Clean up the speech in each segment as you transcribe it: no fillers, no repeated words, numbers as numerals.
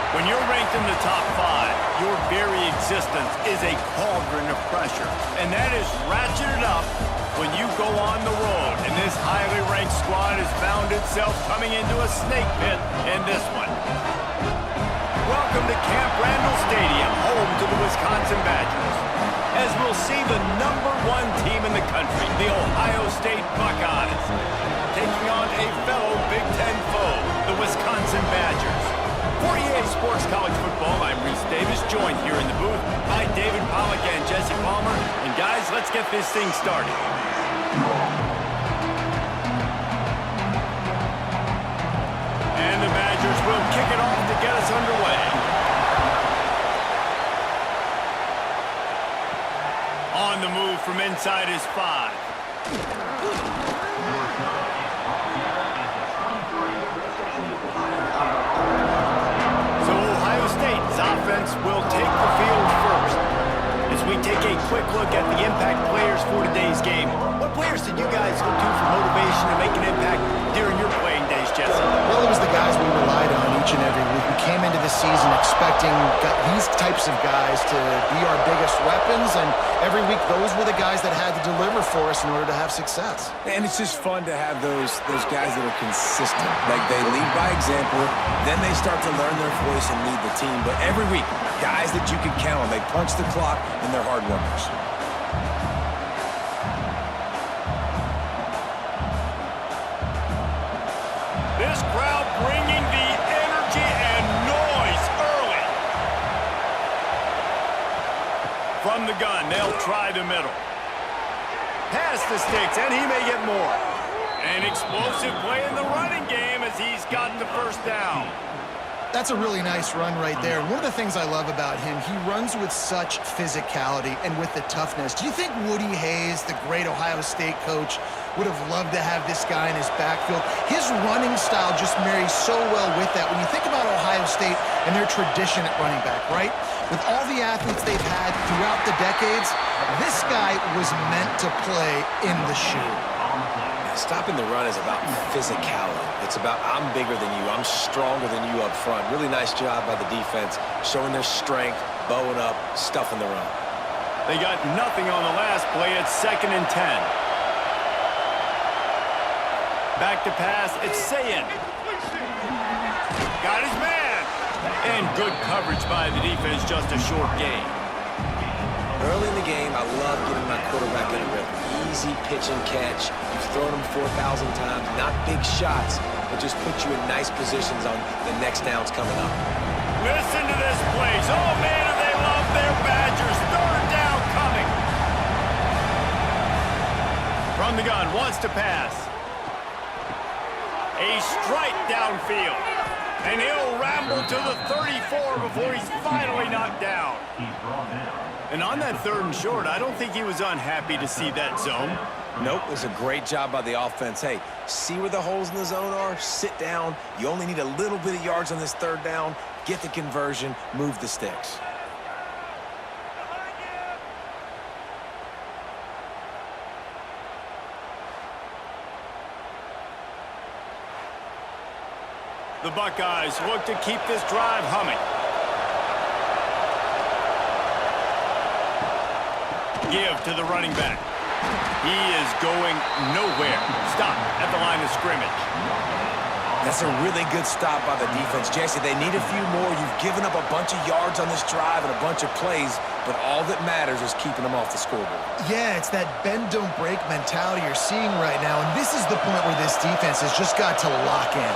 When you're ranked in the top 5, your very existence is a cauldron of pressure. And that is ratcheted up when you go on the road. And this highly ranked squad has found itself coming into a snake pit in this one. Welcome to Camp Randall Stadium, home to the Wisconsin Badgers. As we'll see the #1 team in the country, the Ohio State Buckeyes, taking on a fellow Big Ten foe, the Wisconsin Badgers. For EA Sports College Football, I'm Reese Davis, joined here in the booth by David Pollack and Jesse Palmer. And guys, let's get this thing started. And the Badgers will kick it off to get us underway. On the move from inside his 5. Offense will take the field first. As we take a quick look at the impact players for today's game, what players did you guys look to for motivation to make an impact during your playing days, Jesse? Well, it was the guys we relied on each and every week. We came into the season expecting these types of guys to be our biggest weapons, and every week those were the guys that had to deliver for us in order to have success. And it's just fun to have those guys that are consistent. Like, they lead by example, then they start to learn their voice and lead the team. But every week, guys that you can count on, they punch the clock and they're hard workers. This crowd bringing the energy and noise early. From the gun, they'll try the middle. Pass the sticks, and he may get more. An explosive play in the running game as he's got the first down. That's a really nice run right there. One of the things I love about him, he runs with such physicality and with the toughness. Do you think Woody Hayes, the great Ohio State coach, would have loved to have this guy in his backfield? His running style just marries so well with that. When you think about Ohio State and their tradition at running back, right? With all the athletes they've had throughout the decades, this guy was meant to play in the shoe. Stopping the run is about physicality. It's about I'm bigger than you, I'm stronger than you up front. Really nice job by the defense, showing their strength, bowing up, stuffing the run. They got nothing on the last play. It's 2nd and 10. Back to pass, it's Sayin. Got his man. And good coverage by the defense, just a short gain. Early in the game, I love getting my quarterback in a rhythm. Easy pitch and catch. You've thrown them 4,000 times. Not big shots, but just put you in nice positions on the next downs coming up. Listen to this place. Oh, man, do they love their Badgers. 3rd down coming. From the gun, wants to pass. A strike downfield. And he'll ramble to the 34 before he's finally knocked down. And on that 3rd and short, I don't think he was unhappy to see that zone. Nope, it was a great job by the offense. Hey, see where the holes in the zone are? Sit down. You only need a little bit of yards on this 3rd down. Get the conversion, move the sticks. The Buckeyes look to keep this drive humming. Give to the running back. He is going nowhere. Stop at the line of scrimmage. That's a really good stop by the defense. Jesse, they need a few more. You've given up a bunch of yards on this drive and a bunch of plays, but all that matters is keeping them off the scoreboard. Yeah, it's that bend, don't break mentality you're seeing right now, and this is the point where this defense has just got to lock in.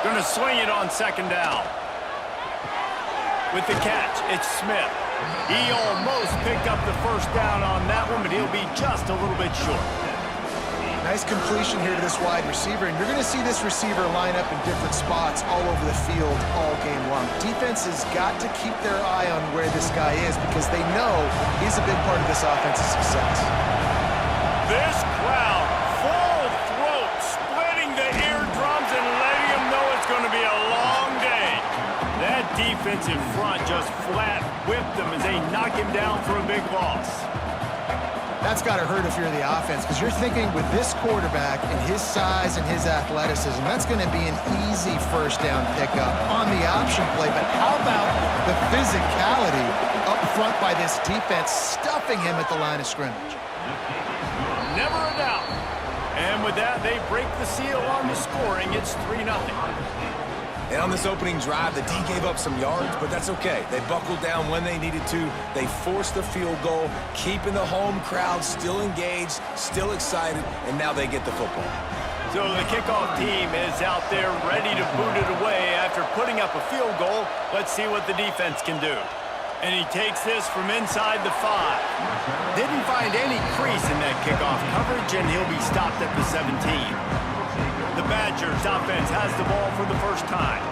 Gonna swing it on 2nd down. With the catch, it's Smith. He almost picked up the first down on that one, but he'll be just a little bit short. Nice completion here to this wide receiver, and you're going to see this receiver line up in different spots all over the field all game long. Defense has got to keep their eye on where this guy is because they know he's a big part of this offense's success. This crowd, full throat, splitting the eardrums and letting them know it's going to be a long day. That defensive front just flat whipped them as they knock him down for a big loss. That's got to hurt if you're the offense, because you're thinking with this quarterback and his size and his athleticism, that's going to be an easy first down pickup on the option play. But how about the physicality up front by this defense, stuffing him at the line of scrimmage? Never a doubt. And with that, they break the seal on the scoring. It's 3-0. And on this opening drive, the D gave up some yards, but that's okay. They buckled down when they needed to. They forced the field goal, keeping the home crowd still engaged, still excited, and now they get the football. So the kickoff team is out there ready to boot it away after putting up a field goal. Let's see what the defense can do. And he takes this from inside the 5. Didn't find any crease in that kickoff coverage, and he'll be stopped at the 17. The Badgers offense has the ball for the first time.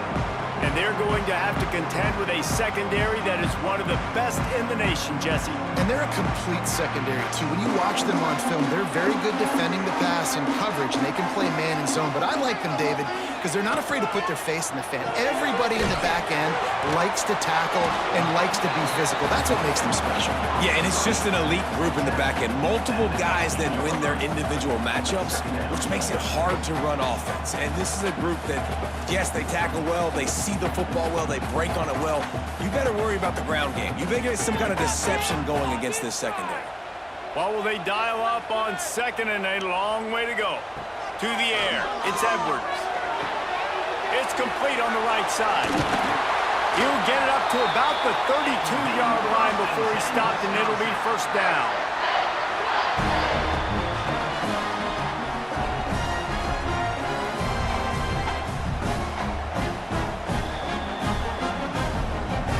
And they're going to have to contend with a secondary that is one of the best in the nation, Jesse. And they're a complete secondary, too. When you watch them on film, they're very good defending the pass and coverage, and they can play man and zone. But I like them, David, because they're not afraid to put their face in the fan. Everybody in the back end likes to tackle and likes to be physical. That's what makes them special. Yeah, and it's just an elite group in the back end. Multiple guys that win their individual matchups, which makes it hard to run offense. And this is a group that, yes, they tackle well, they see the football well, they break on it well. You better worry about the ground game. You better get some kind of deception going against this secondary. Well, will they dial up on 2nd and a long way to go? To the air, it's Edwards. It's complete on the right side. He'll get it up to about the 32-yard line before he's stopped, and it'll be first down.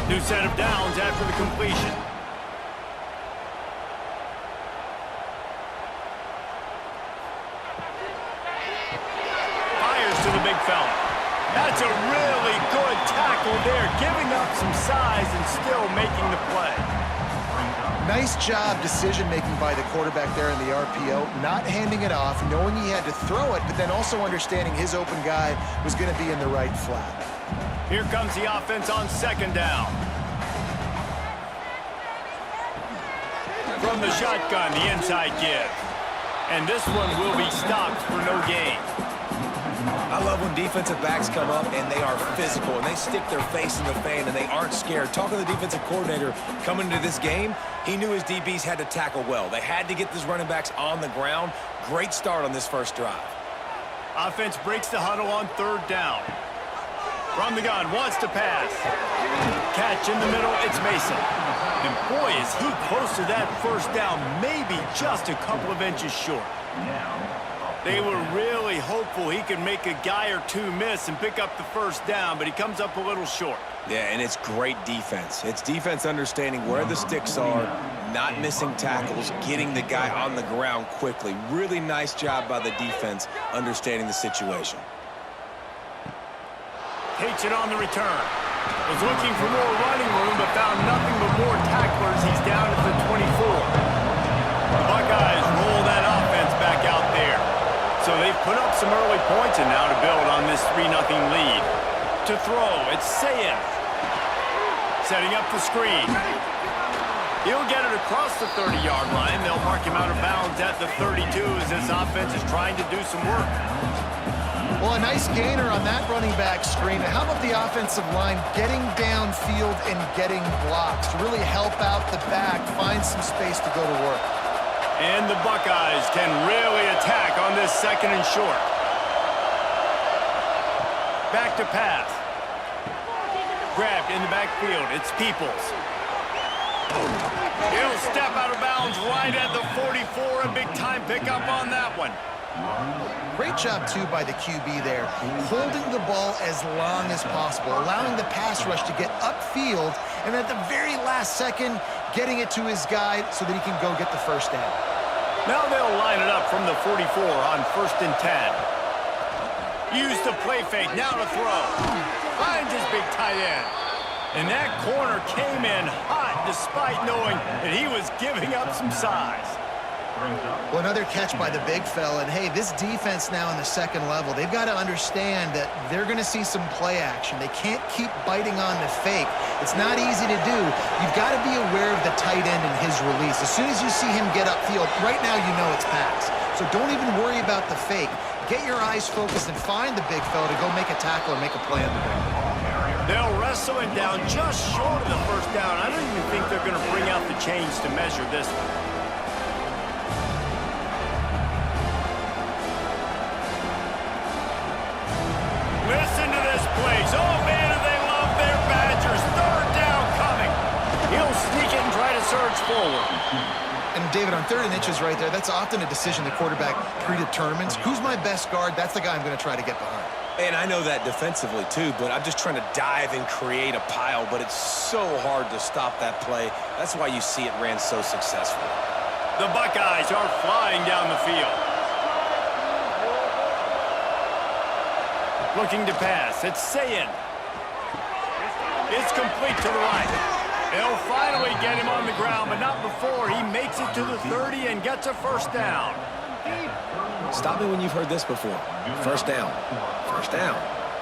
New set of downs after the completion. Fires to the big fella. That's a really good tackle there, giving up some size and still making the play. Nice job decision-making by the quarterback there in the RPO, not handing it off, knowing he had to throw it, but then also understanding his open guy was going to be in the right flat. Here comes the offense on 2nd down. From the shotgun, the inside give. And this one will be stopped for no gain. I love when defensive backs come up and they are physical and they stick their face in the fan and they aren't scared. Talking to the defensive coordinator coming into this game, he knew his DBs had to tackle well. They had to get these running backs on the ground. Great start on this first drive. Offense breaks the huddle on 3rd down. From the gun, wants to pass. Catch in the middle, it's Mason. And boy, is he close to that first down, maybe just a couple of inches short. They were really hopeful he could make a guy or two miss and pick up the first down, but he comes up a little short. Yeah, and it's great defense. It's defense understanding where the sticks are, not missing tackles, getting the guy on the ground quickly. Really nice job by the defense understanding the situation. Takes it on the return. Was looking for more running room, but found nothing but more tacklers. He's down at the 24. The Buckeyes roll that offense back out there. So they've put up some early points and now to build on this 3-0 lead. To throw, it's Sayin. Setting up the screen. He'll get it across the 30-yard line. They'll mark him out of bounds at the 32 as this offense is trying to do some work. Well, a nice gainer on that running back screen. How about the offensive line getting downfield and getting blocks to really help out the back, find some space to go to work? And the Buckeyes can really attack on this 2nd and short. Back to pass. Grabbed in the backfield. It's Peoples. He'll step out of bounds right at the 44. A big-time pickup on that one. Great job, too, by the QB there, holding the ball as long as possible, allowing the pass rush to get upfield, and at the very last second, getting it to his guy so that he can go get the first down. Now they'll line it up from the 44 on 1st and 10. Use the play fake, now to throw. Finds his big tight end. And that corner came in hot despite knowing that he was giving up some size. Well, another catch by the big fella. And, hey, this defense now in the second level, they've got to understand that they're going to see some play action. They can't keep biting on the fake. It's not easy to do. You've got to be aware of the tight end and his release. As soon as you see him get upfield, right now you know it's pass. So don't even worry about the fake. Get your eyes focused and find the big fella to go make a tackle or make a play on the ball. They'll wrestle him down just short of the first down. I don't even think they're going to bring out the chains to measure this one. Listen to this place. Oh, man, do they love their Badgers. Third down coming. He'll sneak it and try to surge forward. And, David, on 3rd and inches right there, that's often a decision the quarterback predetermines. Who's my best guard? That's the guy I'm going to try to get behind. And I know that defensively, too, but I'm just trying to dive and create a pile, but it's so hard to stop that play. That's why you see it ran so successfully. The Buckeyes are flying down the field. Looking to pass. It's Sayin. It's complete to the right. They'll finally get him on the ground, but not before he makes it to the 30 and gets a first down. Stop me when you've heard this before. First down. First down.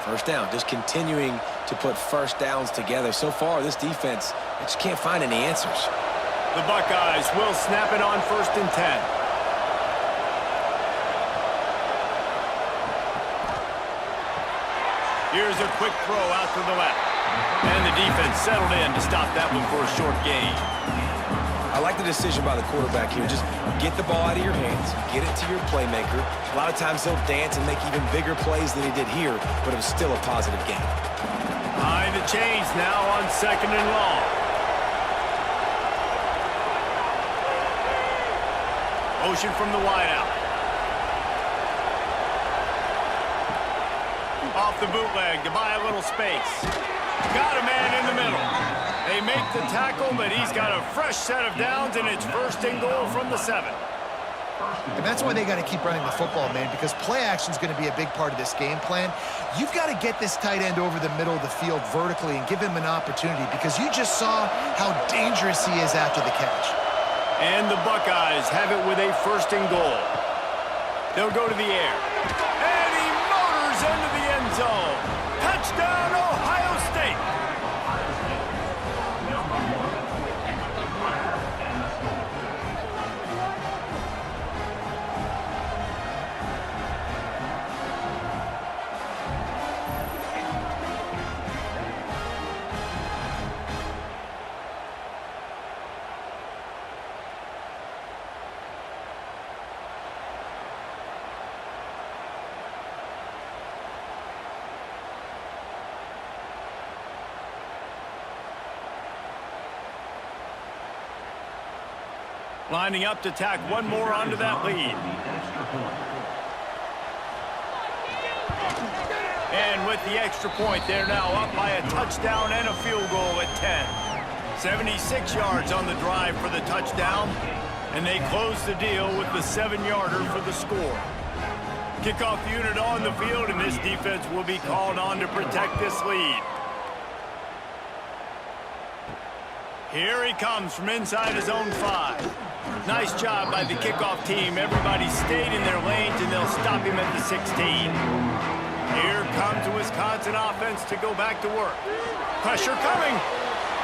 First down. Just continuing to put first downs together. So far, this defense, I just can't find any answers. The Buckeyes will snap it on 1st and 10. Here's a quick throw out to the left. And the defense settled in to stop that one for a short gain. I like the decision by the quarterback here. Just get the ball out of your hands, get it to your playmaker. A lot of times he'll dance and make even bigger plays than he did here, but it was still a positive game. Behind the chains now on 2nd and long. Motion from the wideout. Off the bootleg to buy a little space. Got a man in the middle. They make the tackle, but he's got a fresh set of downs, and it's 1st and goal from the 7. And that's why they got to keep running the football, man, because play action is going to be a big part of this game plan. You've got to get this tight end over the middle of the field vertically and give him an opportunity, because you just saw how dangerous he is after the catch. And the Buckeyes have it with a 1st and goal. They'll go to the air. And he motors into the end zone. Touchdown, Ohio State. Lining up to tack one more onto that lead. And with the extra point, they're now up by a touchdown and a field goal at 10. 76 yards on the drive for the touchdown, and they close the deal with the 7-yarder for the score. Kickoff unit on the field, and this defense will be called on to protect this lead. Here he comes from inside his own 5. Nice job by the kickoff team. Everybody stayed in their lanes, and they'll stop him at the 16. Here comes the Wisconsin offense to go back to work. Pressure coming.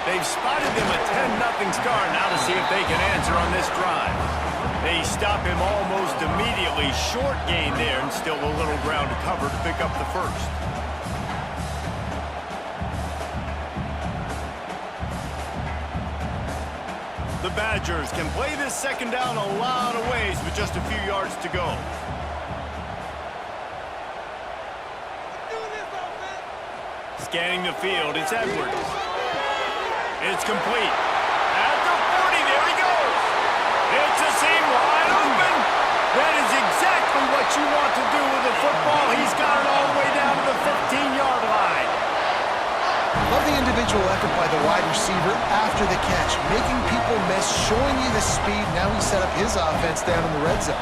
They've spotted them a 10-0 start. Now to see if they can answer on this drive. They stop him almost immediately. Short gain there, and still a little ground to cover to pick up the 1st. The Badgers can play this 2nd down a lot of ways with just a few yards to go. Scanning the field, it's Edwards. It's complete. At the 40, there he goes. It's a seam wide open. That is exactly what you want to do with the football. He's got it all the way down to the 15-yard line. Love the individual effort by the wide receiver after the catch, making people miss, showing you the speed. Now he set up his offense down in the red zone.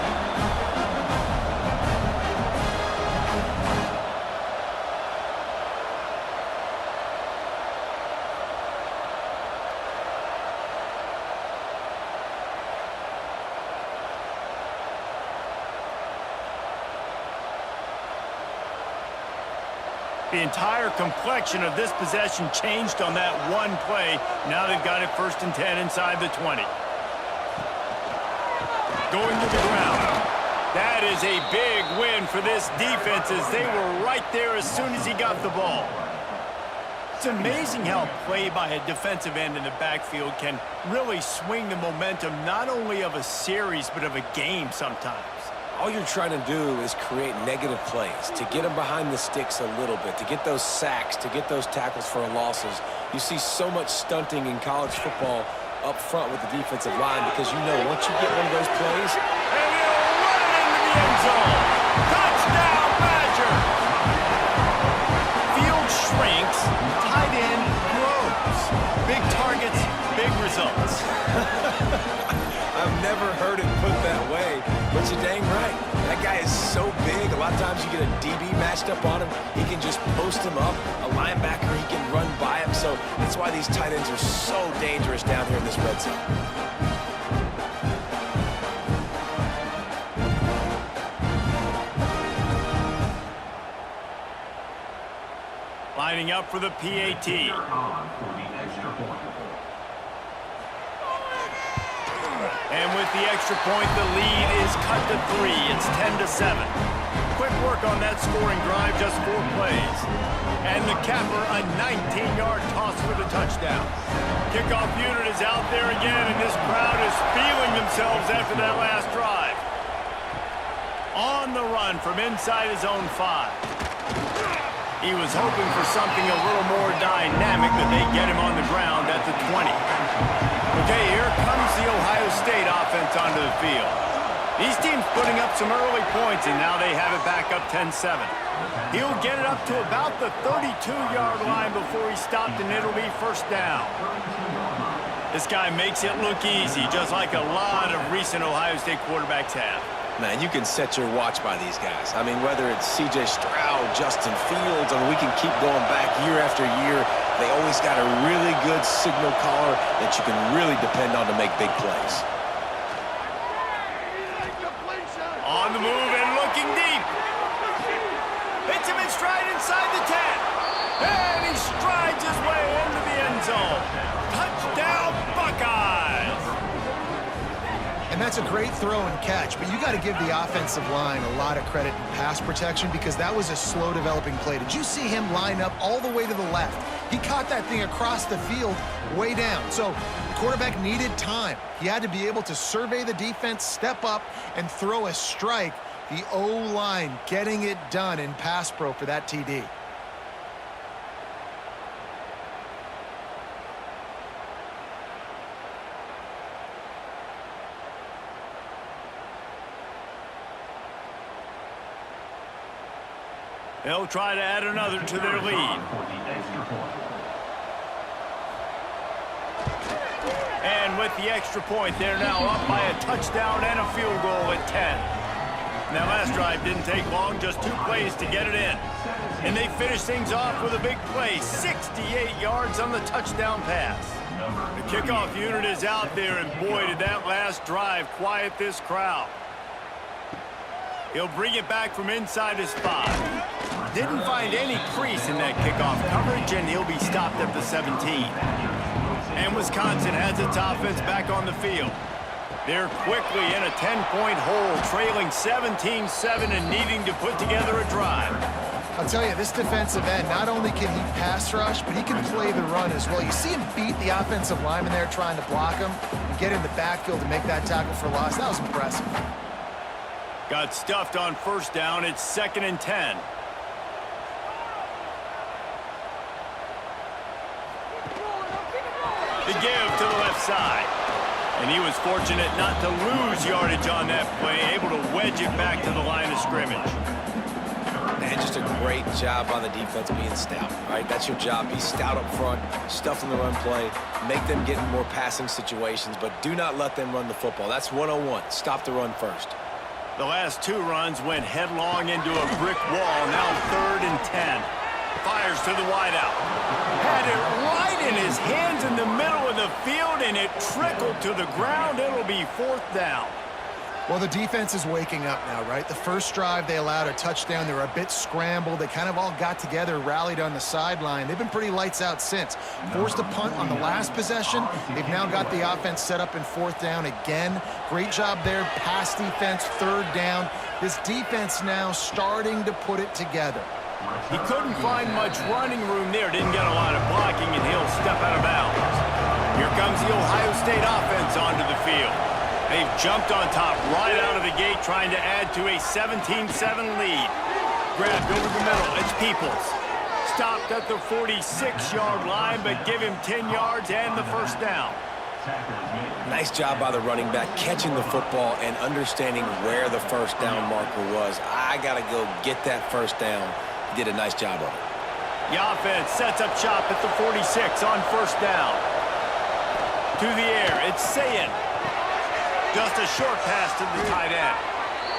The entire complexion of this possession changed on that one play. Now they've got it 1st and 10 inside the 20. Going to the ground. That is a big win for this defense as they were right there as soon as he got the ball. It's amazing how play by a defensive end in the backfield can really swing the momentum not only of a series but of a game sometimes. All you're trying to do is create negative plays, to get them behind the sticks a little bit, to get those sacks, to get those tackles for losses. You see so much stunting in college football up front with the defensive line because you know once you get one of those plays... And he'll run it into the end zone. Touchdown, Badger! Field shrinks, tight end grows. Big targets, big results. I've never heard it put that way, but you're dang right. That guy is so big. A lot of times you get a DB matched up on him. He can just post him up. A linebacker, he can run by him. So that's why these tight ends are so dangerous down here in this red zone. Lining up for the PAT. And with the extra point, the lead is cut to 3. It's 10-7. Quick work on that scoring drive, just 4 plays. And the capper, a 19-yard toss for the touchdown. Kickoff unit is out there again, and this crowd is feeling themselves after that last drive. On the run from inside his own 5. He was hoping for something a little more dynamic, but they get him on the ground at the 20. Okay, here comes the Ohio State offense onto the field. These teams putting up some early points, and now they have it back up 10-7. He'll get it up to about the 32-yard line before he stopped, and it'll be 1st down. This guy makes it look easy, just like a lot of recent Ohio State quarterbacks have. Man, you can set your watch by these guys. I mean, whether it's C.J. Stroud, Justin Fields, we can keep going back year after year. They always got a really good signal caller that you can really depend on to make big plays. On the move and looking deep. Hits him in stride inside the 10. And he strides his way into the end zone. Touchdown, Buckeyes! And that's a great throw and catch, but you got to give the offensive line a lot of credit in pass protection because that was a slow developing play. Did you see him line up all the way to the left? He caught that thing across the field way down. So the quarterback needed time. He had to be able to survey the defense, step up, and throw a strike. The O-line getting it done in pass pro for that TD. They'll try to add another to their lead. And with the extra point, they're now up by a touchdown and a field goal at 10. That last drive didn't take long, just 2 plays to get it in. And they finish things off with a big play, 68 yards on the touchdown pass. The kickoff unit is out there, and boy, did that last drive quiet this crowd. He'll bring it back from inside his 5. Didn't find any crease in that kickoff coverage, and he'll be stopped at the 17. And Wisconsin has its offense back on the field. They're quickly in a 10-point hole, trailing 17-7 and needing to put together a drive. I'll tell you, this defensive end, not only can he pass rush, but he can play the run as well. You see him beat the offensive lineman there trying to block him and get in the backfield to make that tackle for loss. That was impressive. Got stuffed on 1st down. It's 2nd and 10. The give to the left side. And he was fortunate not to lose yardage on that play, able to wedge it back to the line of scrimmage. Man, just a great job on the defense being stout. All right, that's your job. Be stout up front, stuff in the run play, make them get in more passing situations, but do not let them run the football. That's 101. Stop the run first. The last 2 runs went headlong into a brick wall. Now 3rd and 10. Fires to the wideout. Had it right in his hands in the middle of the field, and it trickled to the ground. It'll be 4th down. Well, the defense is waking up now, right? The first drive, they allowed a touchdown. They were a bit scrambled. They kind of all got together, rallied on the sideline. They've been pretty lights out since. Forced a punt on the last possession. They've now got the offense set up in fourth down again. Great job there. Pass defense, third down. This defense now starting to put it together. He couldn't find much running room there. Didn't get a lot of blocking, and he'll step out of bounds. Here comes the Ohio State offense onto the field. They've jumped on top right out of the gate, trying to add to a 17-7 lead. Grabbed over the middle. It's Peoples. Stopped at the 46-yard line, but give him 10 yards and the first down. Nice job by the running back, catching the football and understanding where the first down marker was. I got to go get that first down. He did a nice job of it. The offense sets up shop at the 46 on first down. To the air, it's Sayin. Just a short pass to the tight end.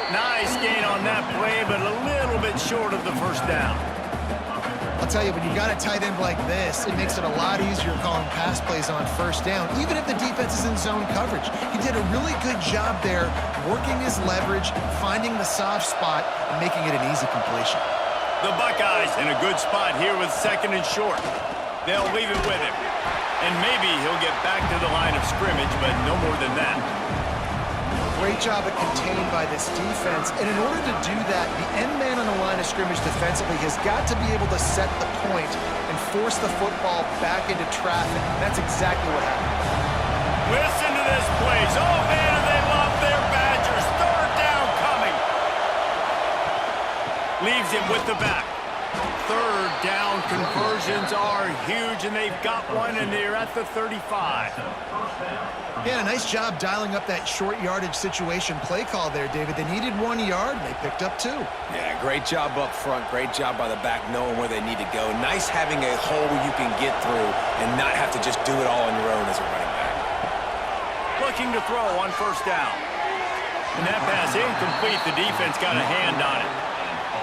Nice gain on that play, but a little bit short of the first down. I'll tell you, when you've got a tight end like this, it makes it a lot easier calling pass plays on first down, even if the defense is in zone coverage. He did a really good job there, working his leverage, finding the soft spot, and making it an easy completion. The Buckeyes in a good spot here with second and short. They'll leave it with him. And maybe he'll get back to the line of scrimmage, but no more than that. Great job at contained by this defense. And in order to do that, the end man on the line of scrimmage defensively has got to be able to set the point and force the football back into traffic. And that's exactly what happened. Listen to this place. Oh, man, do they love their Badgers. Third down coming. Leaves him with the back. Third down conversions are huge, and they've got one, and they're at the 35. Yeah, nice job dialing up that short yardage situation play call there, David. They needed 1 yard, and they picked up 2. Yeah, great job up front. Great job by the back knowing where they need to go. Nice having a hole where you can get through and not have to just do it all on your own as a running back. Looking to throw on first down. And that pass incomplete. The defense got a hand on it.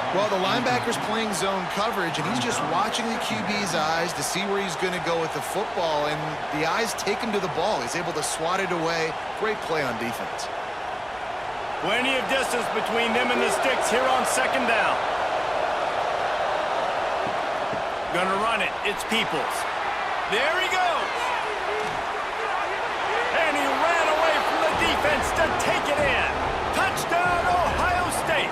Well, the linebacker's playing zone coverage, and he's just watching the QB's eyes to see where he's going to go with the football, and the eyes take him to the ball. He's able to swat it away. Great play on defense. Plenty of distance between them and the sticks here on second down. Gonna run it. It's Peoples. There he goes. And he ran away from the defense to take it in. Touchdown, Ohio State.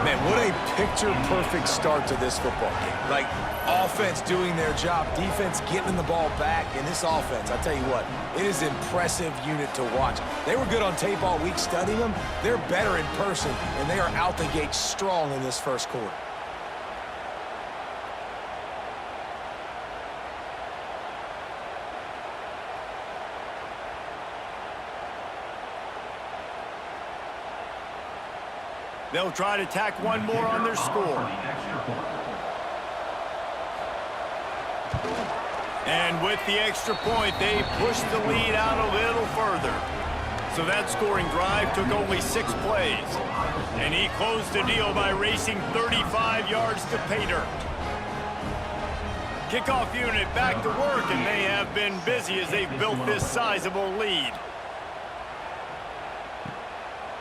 Man, what a picture-perfect start to this football game. Like, offense doing their job, defense getting the ball back, and this offense, I tell you what, it is an impressive unit to watch. They were good on tape all week studying them. They're better in person, and they are out the gate strong in this first quarter. They'll try to tack one more on their score. And with the extra point, they pushed the lead out a little further. So that scoring drive took only 6 plays. And he closed the deal by racing 35 yards to pay dirt. Kickoff unit back to work, and they have been busy as they've built this sizable lead.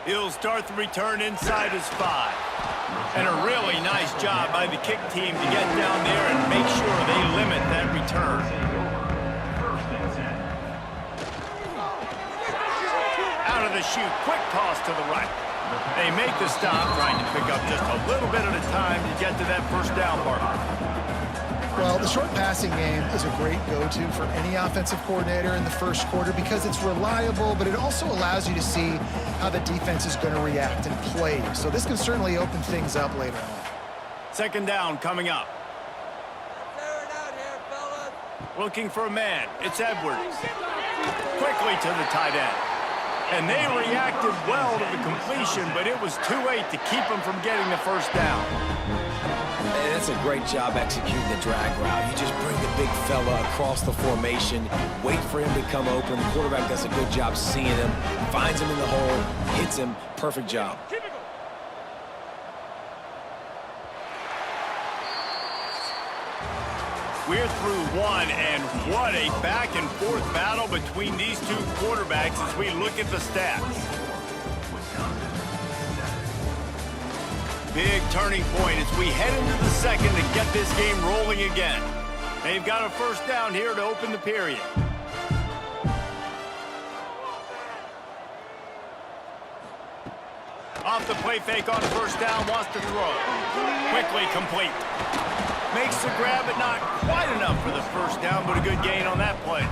He'll start the return inside his 5. And a really nice job by the kick team to get down there and make sure they limit that return. Out of the chute, quick toss to the right. They make the stop, trying to pick up just a little bit at a time to get to that first down marker. Well, the short passing game is a great go-to for any offensive coordinator in the first quarter because it's reliable, but it also allows you to see how the defense is going to react and play. So this can certainly open things up later on. Second down coming up. Looking for a man. It's Edwards. Quickly to the tight end. And they reacted well to the completion, but it was too late to keep them from getting the first down. And that's a great job executing the drag route. You just bring the big fella across the formation, wait for him to come open. The quarterback does a good job seeing him, finds him in the hole, hits him. Perfect job. We're through one, and what a back-and-forth battle between these two quarterbacks as we look at the stats. Big turning point as we head into the second to get this game rolling again. They've got a first down here to open the period. Off the play fake on first down, wants to throw. Quickly complete. Makes the grab, but not quite enough for the first down, but a good gain on that play.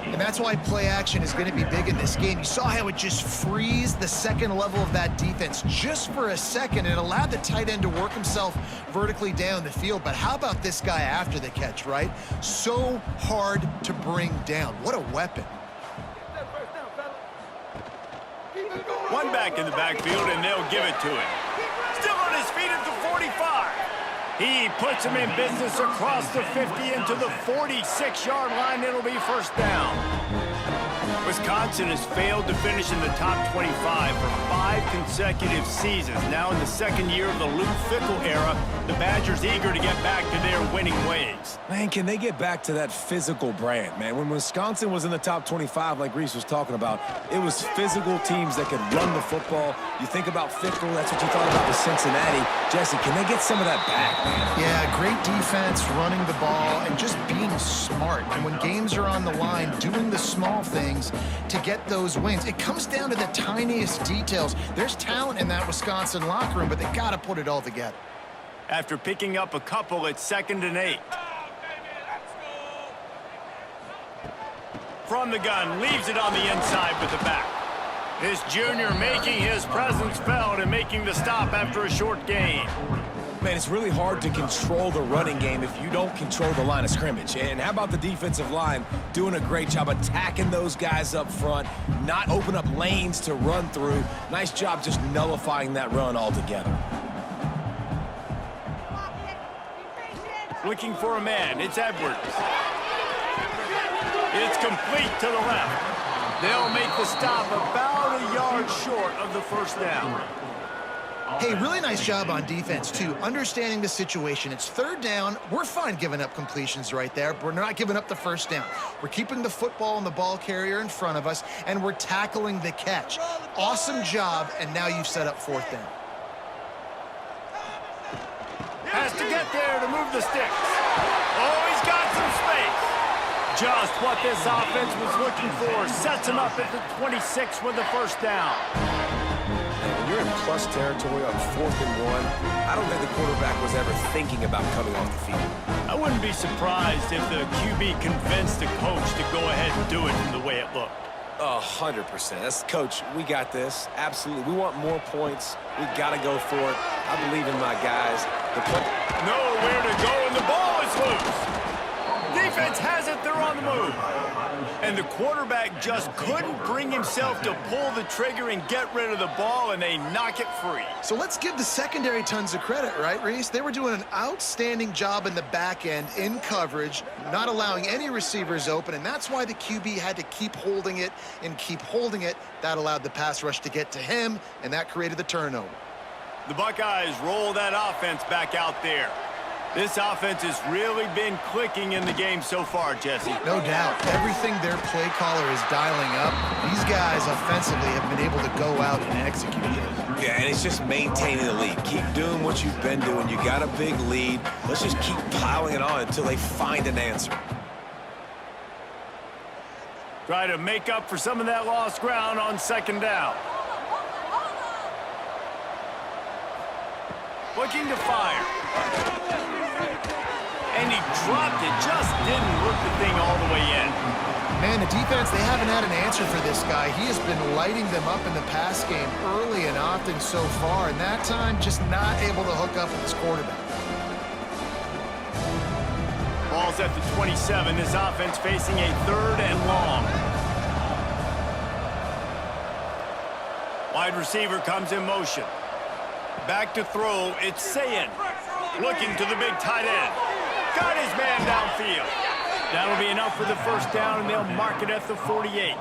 And that's why play action is going to be big in this game. You saw how it just frees the second level of that defense just for a second. It allowed the tight end to work himself vertically down the field. But how about this guy after the catch, right? So hard to bring down. What a weapon. One back in the backfield, and they'll give it to him. Still on his feet at the 45. He puts him in business across the 50 into the 46-yard line. It'll be first down. Wisconsin has failed to finish in the top 25 for 5 consecutive seasons. Now in the second year of the Luke Fickell era, the Badgers eager to get back to their winning ways. Man, can they get back to that physical brand, man? When Wisconsin was in the top 25, like Reese was talking about, it was physical teams that could run the football. You think about Fickell, that's what you thought about with Cincinnati. Jesse, can they get some of that back, man? Yeah, great defense, running the ball, and just being smart. And when games are on the line, doing the small things to get those wins. It comes down to the tiniest details. There's talent in that Wisconsin locker room, but they got to put it all together. After picking up a couple, it's 2nd and 8. From the gun, leaves it on the inside with the back. This junior making his presence felt and making the stop after a short gain. Man, it's really hard to control the running game if you don't control the line of scrimmage. And how about the defensive line doing a great job attacking those guys up front, not open up lanes to run through. Nice job just nullifying that run altogether. Looking for a man, it's Edwards. It's complete to the left. They'll make the stop about a yard short of the first down. Hey, really nice job on defense, too, understanding the situation. It's 3rd down. We're fine giving up completions right there, but we're not giving up the first down. We're keeping the football and the ball carrier in front of us, and we're tackling the catch. Awesome job, and now you've set up 4th down. Has to get there to move the sticks. Oh, he's got some space. Just what this offense was looking for. Sets him up at the 26 with the first down. When you're in plus territory on 4th and 1, I don't think the quarterback was ever thinking about coming off the field. I wouldn't be surprised if the QB convinced the coach to go ahead and do it from the way it looked. 100%. That's, Coach, we got this. Absolutely. We want more points. We got to go for it. I believe in my guys. Nowhere to go, and the ball is loose. Defense has it. They're on the move. And the quarterback just couldn't bring himself to pull the trigger and get rid of the ball, and they knock it free. So let's give the secondary tons of credit, right, Reese? They were doing an outstanding job in the back end in coverage, not allowing any receivers open, and that's why the QB had to keep holding it and keep holding it. That allowed the pass rush to get to him, and that created the turnover. The Buckeyes roll that offense back out there. This offense has really been clicking in the game so far, Jesse. No doubt. Everything their play caller is dialing up, these guys offensively have been able to go out and execute it. Yeah, and it's just maintaining the lead. Keep doing what you've been doing. You got a big lead. Let's just keep piling it on until they find an answer. Try to make up for some of that lost ground on 2nd down. Looking to fire. And he dropped it, just didn't work the thing all the way in. Man, the defense, they haven't had an answer for this guy. He has been lighting them up in the pass game early and often so far, and that time just not able to hook up with his quarterback. Ball's at the 27. This offense facing a 3rd and long. Wide receiver comes in motion. Back to throw, it's Sayin. Looking to the big tight end. Got his man downfield. That'll be enough for the first down, and they'll mark it at the 48.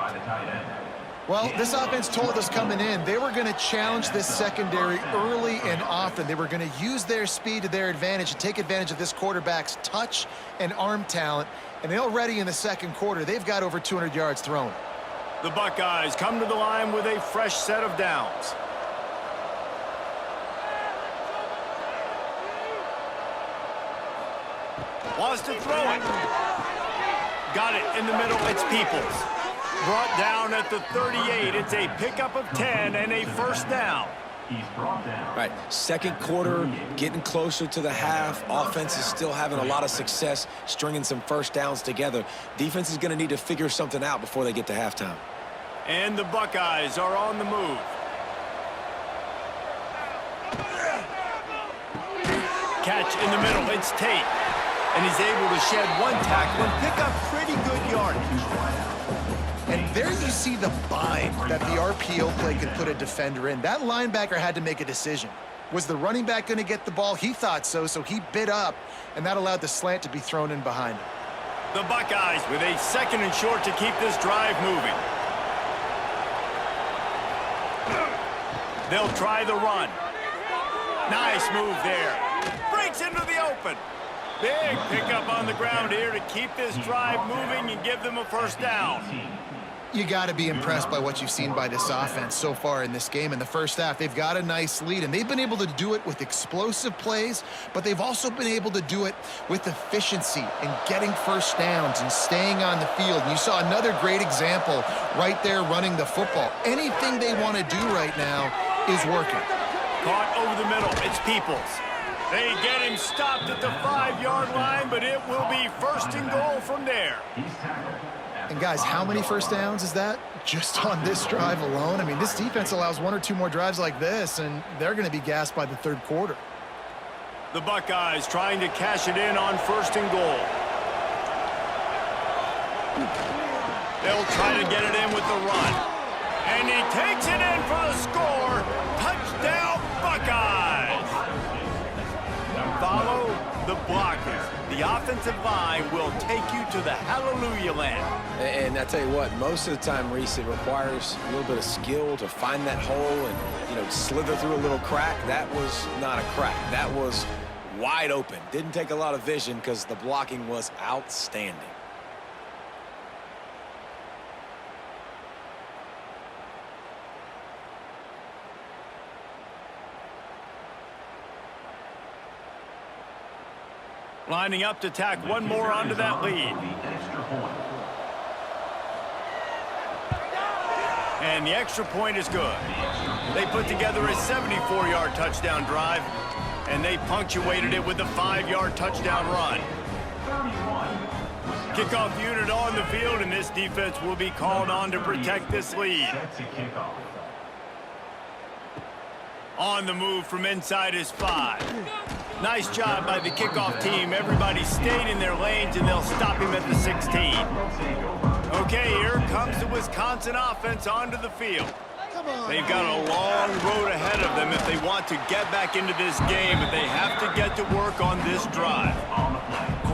Well, this offense told us coming in they were going to challenge this secondary early and often. They were going to use their speed to their advantage and take advantage of this quarterback's touch and arm talent. And already in the second quarter, they've got over 200 yards thrown. The Buckeyes come to the line with a fresh set of downs. Wants to throw it. Got it in the middle. It's Peoples. Brought down at the 38. It's a pickup of 10 and a first down. Right, second quarter, getting closer to the half. Offense is still having a lot of success stringing some first downs together. Defense is going to need to figure something out before they get to halftime. And the Buckeyes are on the move. Catch in the middle. It's Tate. And he's able to shed one tackle and pick up pretty good yardage. And there you see the bind that the RPO play could put a defender in. That linebacker had to make a decision. Was the running back going to get the ball? He thought so, so he bit up, and that allowed the slant to be thrown in behind him. The Buckeyes with a second and short to keep this drive moving. They'll try the run. Nice move there. Breaks into the open. Big pickup on the ground here to keep this drive moving and give them a first down. You got to be impressed by what you've seen by this offense so far in this game. In the first half, they've got a nice lead, and they've been able to do it with explosive plays, but they've also been able to do it with efficiency and getting first downs and staying on the field. And you saw another great example right there running the football. Anything they want to do right now is working. Caught over the middle. It's Peoples. They get him stopped at the 5-yard line, but it will be first and goal from there. And guys, how many first downs is that just on this drive alone? I mean, this defense allows one or two more drives like this, and they're going to be gassed by the third quarter. The Buckeyes trying to cash it in on first and goal. They'll try to get it in with the run. And he takes it in for the score. Touchdown, Buckeyes! Follow the blockers. The offensive line will take you to the hallelujah land. And I tell you what, most of the time, Reese, it requires a little bit of skill to find that hole and, you know, slither through a little crack. That was not a crack. That was wide open. Didn't take a lot of vision because the blocking was outstanding. Lining up to tack one more onto that lead. And the extra point is good. They put together a 74-yard touchdown drive, and they punctuated it with a 5-yard touchdown run. Kickoff unit on the field, and this defense will be called on to protect this lead. On the move from inside his 5. Nice job by the kickoff team. Everybody stayed in their lanes, and they'll stop him at the 16. Okay, here comes the Wisconsin offense onto the field. They've got a long road ahead of them if they want to get back into this game, but they have to get to work on this drive.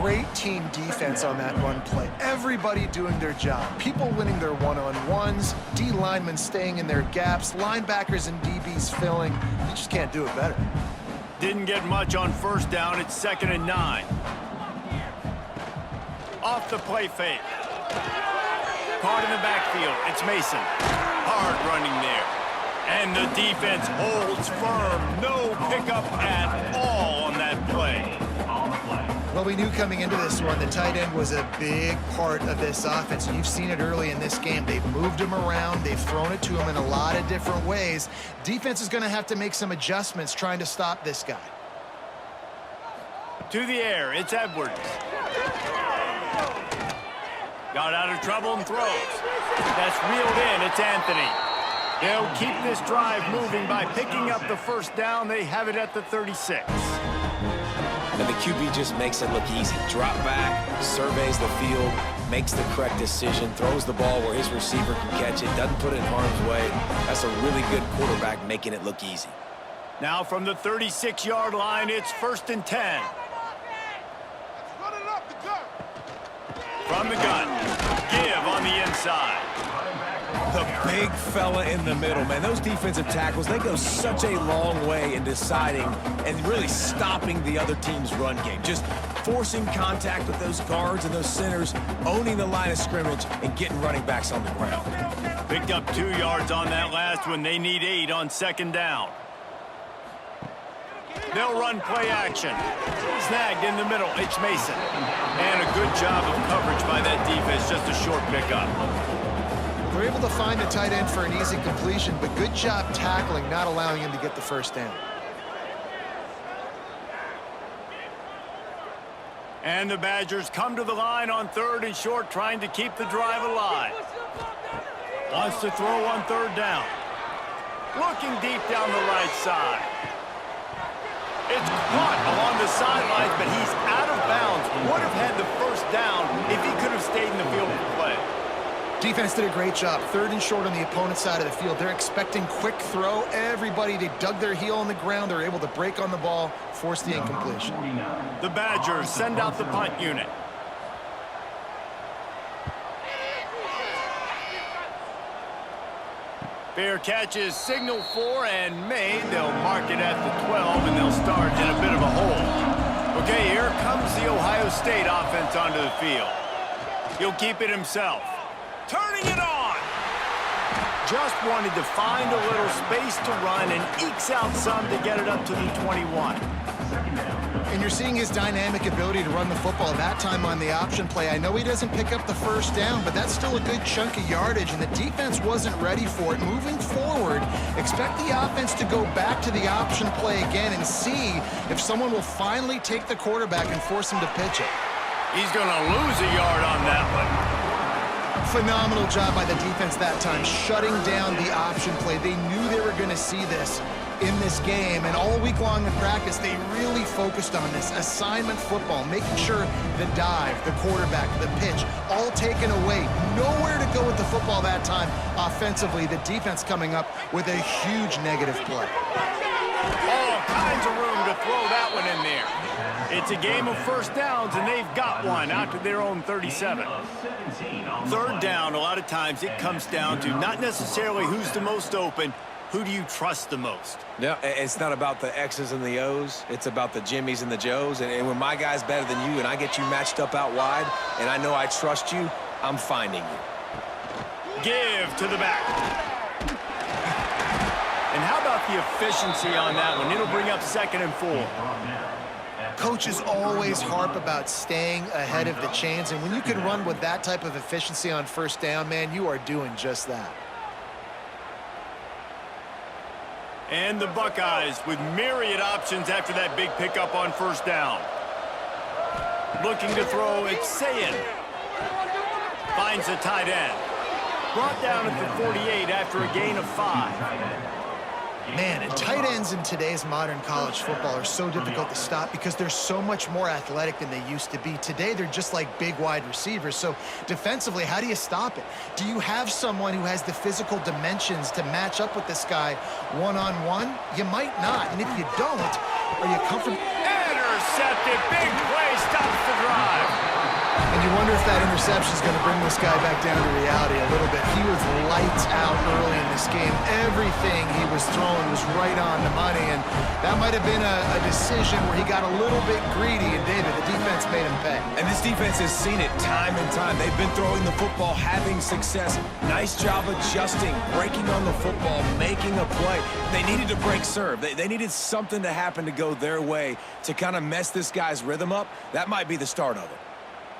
Great team defense on that run play. Everybody doing their job. People winning their one-on-ones, D linemen staying in their gaps, linebackers and DBs filling. You just can't do it better. Didn't get much on first down. It's 2nd and 9. Off the play fake. Caught in the backfield. It's Mason. Hard running there. And the defense holds firm. No pickup at all on that play. Well, we knew coming into this one the tight end was a big part of this offense. And you've seen it early in this game. They've moved him around. They've thrown it to him in a lot of different ways. Defense is going to have to make some adjustments trying to stop this guy. To the air, it's Edwards. Got out of trouble and throws. That's reeled in. It's Anthony. They'll keep this drive moving by picking up the first down. They have it at the 36. And the QB just makes it look easy. Drop back, surveys the field, makes the correct decision, throws the ball where his receiver can catch it, doesn't put it in harm's way. That's a really good quarterback making it look easy. Now from the 36-yard line, it's 1st and 10. From the gun, give on the inside. The big fella in the middle, man. Those defensive tackles, they go such a long way in deciding and really stopping the other team's run game. Just forcing contact with those guards and those centers, owning the line of scrimmage, and getting running backs on the ground. Picked up 2 yards on that last one. They need 8 on 2nd down. They'll run play action. Snagged in the middle. It's Mason. And a good job of coverage by that defense. Just a short pickup. They're able to find the tight end for an easy completion, but good job tackling, not allowing him to get the first down. And the Badgers come to the line on 3rd and short, trying to keep the drive alive. Wants to throw on 3rd down. Looking deep down the right side. It's caught along the sidelines, but he's out of bounds. Would have had the first down if he could have stayed in the field of play. Defense did a great job. 3rd and short on the opponent's side of the field. They're expecting quick throw. Everybody, they dug their heel on the ground. They're able to break on the ball, force the incompletion. The Badgers send out the punt unit. Fair catch is signaled for and made. They'll mark it at the 12, and they'll start in a bit of a hole. Okay, here comes the Ohio State offense onto the field. He'll keep it himself. Turning it on. Just wanted to find a little space to run and ekes out some to get it up to the 21. And you're seeing his dynamic ability to run the football, that time on the option play. I know he doesn't pick up the first down, but that's still a good chunk of yardage, and the defense wasn't ready for it. Moving forward, expect the offense to go back to the option play again and see if someone will finally take the quarterback and force him to pitch it. He's going to lose a yard on that one. Phenomenal job by the defense that time, shutting down the option play. They knew they were going to see this in this game, and all week long in practice, they really focused on this assignment football, making sure the dive, the quarterback, the pitch, all taken away. Nowhere to go with the football that time. Offensively, the defense coming up with a huge negative play. All kinds of room to throw that one in there. It's a game of first downs, and they've got one out to their own 37. 3rd down, a lot of times it comes down to not necessarily who's the most open, who do you trust the most? Yeah, it's not about the X's and the O's. It's about the Jimmies and the Joes. And when my guy's better than you and I get you matched up out wide and I know I trust you, I'm finding you. Give to the back. And how about the efficiency on that one? It'll bring up 2nd and 4. Coaches always harp about staying ahead of the chains, and when you can run with that type of efficiency on first down, man, you are doing just that. And the Buckeyes with myriad options after that big pickup on first down. Looking to throw, it's Sayin. Finds the tight end. Brought down at the 48 after a gain of 5. Man, and tight ends in today's modern college football are so difficult to stop because they're so much more athletic than they used to be. Today, they're just like big wide receivers. So defensively, how do you stop it? Do you have someone who has the physical dimensions to match up with this guy one-on-one? You might not. And if you don't, are you comfortable? Intercepted. Big play stops the drive. And you wonder if that interception is going to bring this guy back down to reality a little bit. He was lights out early in this game. Everything he was throwing was right on the money, and that might have been a decision where he got a little bit greedy, and David, the defense made him pay. And this defense has seen it time and time. They've been throwing the football, having success. Nice job adjusting, breaking on the football, making a play. They needed to break serve. They needed something to happen to go their way to kind of mess this guy's rhythm up. That might be the start of it.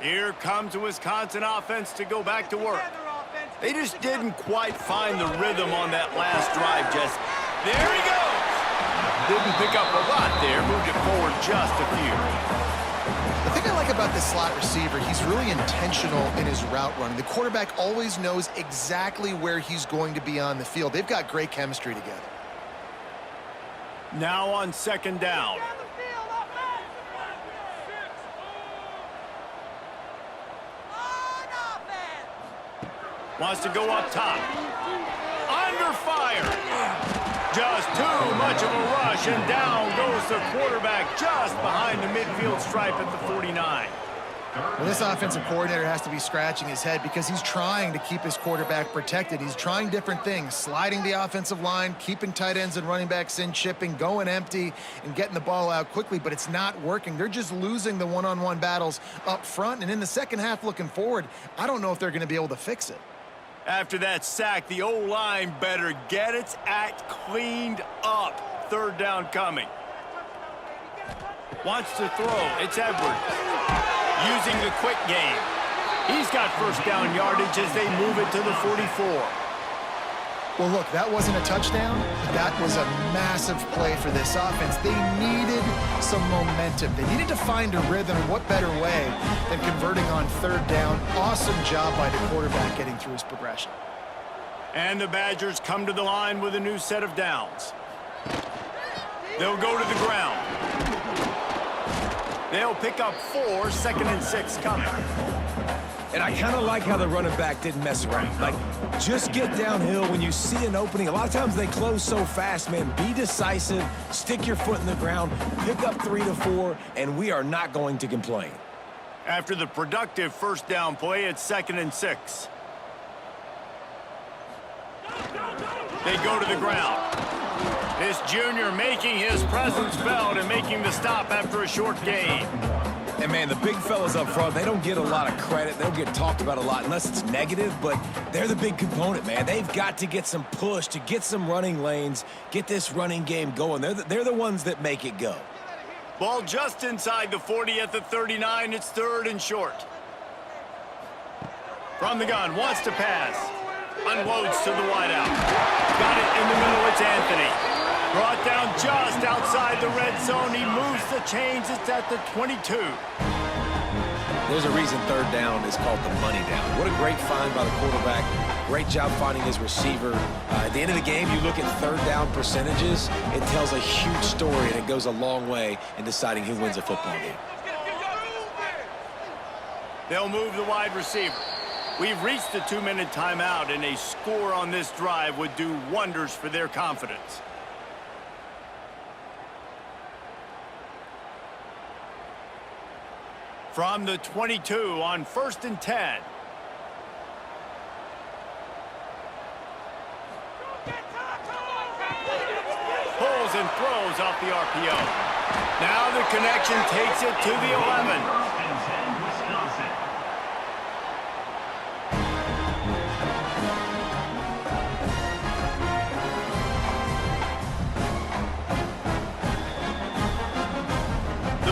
Here comes the Wisconsin offense to go back to work. They just didn't quite find the rhythm on that last drive. Just there he goes. Didn't pick up a lot there. Moved it forward just a few. The thing I like about this slot receiver, he's really intentional in his route running. The quarterback always knows exactly where he's going to be on the field. They've got great chemistry together. Now on 2nd down. Wants to go up top. Under fire. Just too much of a rush, and down goes the quarterback just behind the midfield stripe at the 49. Well, this offensive coordinator has to be scratching his head because he's trying to keep his quarterback protected. He's trying different things, sliding the offensive line, keeping tight ends and running backs in, chipping, going empty, and getting the ball out quickly, but it's not working. They're just losing the one-on-one battles up front, and in the second half looking forward, I don't know if they're going to be able to fix it. After that sack, the O-line better get its act cleaned up. 3rd down coming. Wants to throw. It's Edwards. Using the quick game. He's got first down yardage as they move it to the 44. Well, look, that wasn't a touchdown, but that was a massive play for this offense. They needed some momentum. They needed to find a rhythm, and what better way than converting on third down. Awesome job by the quarterback getting through his progression. And the Badgers come to the line with a new set of downs. They'll go to the ground. They'll pick up 4, 2nd and 6 coming. And I kind of like how the running back didn't mess around. Like, just get downhill when you see an opening. A lot of times they close so fast, man. Be decisive, stick your foot in the ground, pick up 3 to 4, and we are not going to complain. After the productive first down play, it's 2nd and 6. They go to the ground. This junior making his presence felt and making the stop after a short gain. And, man, the big fellas up front, they don't get a lot of credit. They don't get talked about a lot unless it's negative, but they're the big component, man. They've got to get some push, to get some running lanes, get this running game going. They're the ones that make it go. Ball just inside the 40 at the 39. It's 3rd and short. From the gun, wants to pass. Unloads to the wideout. Got it in the middle. It's Anthony. Brought down just outside the red zone. He moves the chains. It's at the 22. There's a reason third down is called the money down. What a great find by the quarterback. Great job finding his receiver. At the end of the game, you look at third down percentages. It tells a huge story, and it goes a long way in deciding who wins a football game. They'll move the wide receiver. We've reached the 2-minute timeout, and a score on this drive would do wonders for their confidence. From the 22 on 1st and 10. Pulls and throws off the RPO. Now the connection takes it to the 11.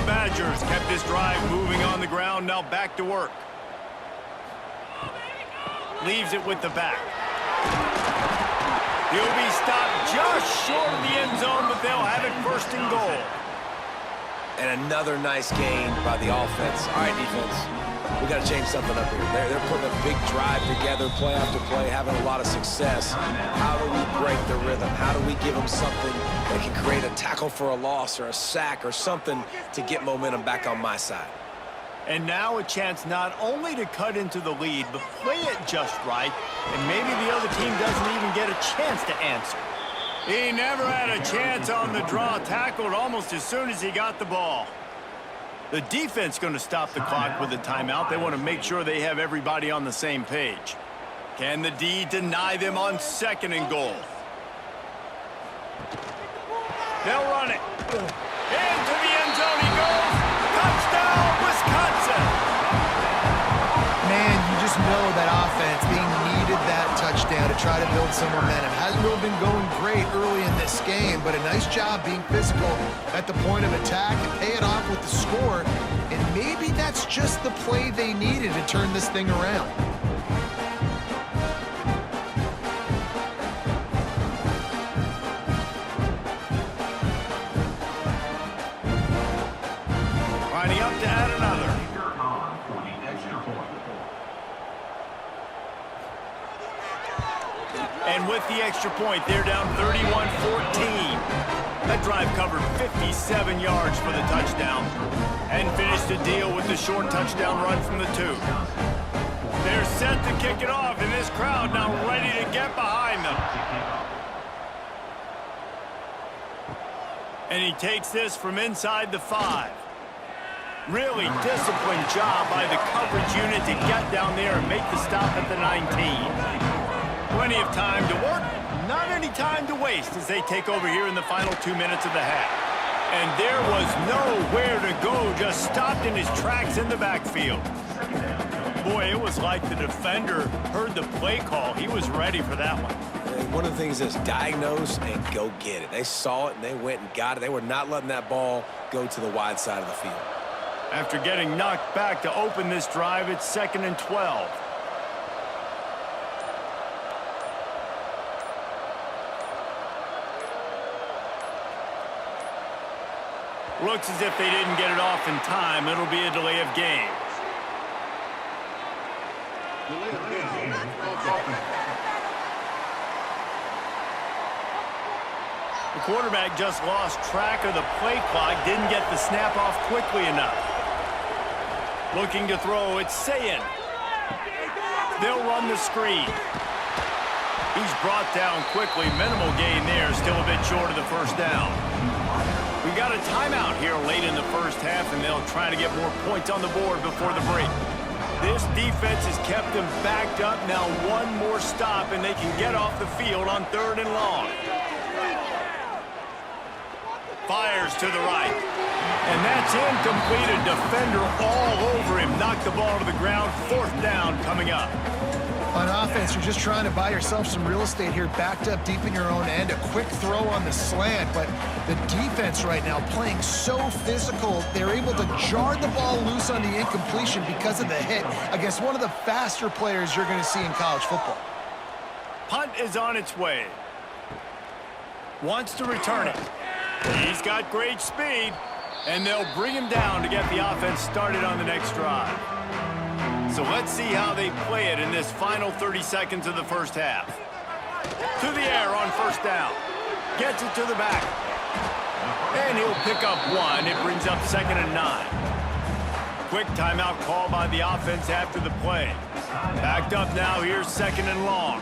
Badgers kept this drive moving on the ground, now back to work. Leaves it with the back. He'll be stopped just short of the end zone, but they'll have it 1st and goal. And another nice gain by the offense. All right, defense, we got to change something up here. They're putting a big drive together, play after play, having a lot of success. How do we break the rhythm? How do we give them something that can create a tackle for a loss or a sack or something to get momentum back on my side? And now a chance not only to cut into the lead, but play it just right, and maybe the other team doesn't even get a chance to answer. He never had a chance on the draw, tackled almost as soon as he got the ball. The defense going to stop the clock with a timeout. They want to make sure they have everybody on the same page. Can the D deny them on 2nd and goal? They'll run it. Into the end zone he goes. Touchdown, Wisconsin. Man, you just know that offense, they needed that touchdown to try to build some momentum. Hasn't really been going great early in this game, but a nice job being physical at the point of attack and pay it off with the score. And maybe that's just the play they needed to turn this thing around. Lining up to add another. And with the extra point, they're down 31-14. That drive covered 57 yards for the touchdown and finished the deal with the short touchdown run from the 2. They're set to kick it off, and this crowd now ready to get behind them. And he takes this from inside the 5. Really disciplined job by the coverage unit to get down there and make the stop at the 19. Plenty of time to work, not any time to waste as they take over here in the final 2 minutes of the half. And there was nowhere to go, just stopped in his tracks in the backfield. Boy, it was like the defender heard the play call. He was ready for that one. one of the things is diagnose and go get it. They saw it and they went and got it. They were not letting that ball go to the wide side of the field. After getting knocked back to open this drive, it's 2nd and 12. Looks as if they didn't get it off in time. It'll be a delay of game. The quarterback just lost track of the play clock, didn't get the snap off quickly enough. Looking to throw, it's Sayin. They'll run the screen. He's brought down quickly. Minimal gain there, still a bit short of the first down. We got a timeout here late in the first half, and they'll try to get more points on the board before the break. This defense has kept them backed up. Now one more stop, and they can get off the field on 3rd and long. Fires to the right. And that's incomplete. A defender all over him. Knocked the ball to the ground. 4th down coming up. On offense, you're just trying to buy yourself some real estate here, backed up deep in your own end. A quick throw on the slant, but the defense right now playing so physical, they're able to jar the ball loose on the incompletion because of the hit against one of the faster players you're going to see in college football. Punt is on its way. Wants to return it. He's got great speed, and they'll bring him down to get the offense started on the next drive. So let's see how they play it in this final 30 seconds of the first half. To the air on 1st down. Gets it to the back. And he'll pick up 1. It brings up 2nd and 9. Quick timeout call by the offense after the play. Backed up now. Here's 2nd and long.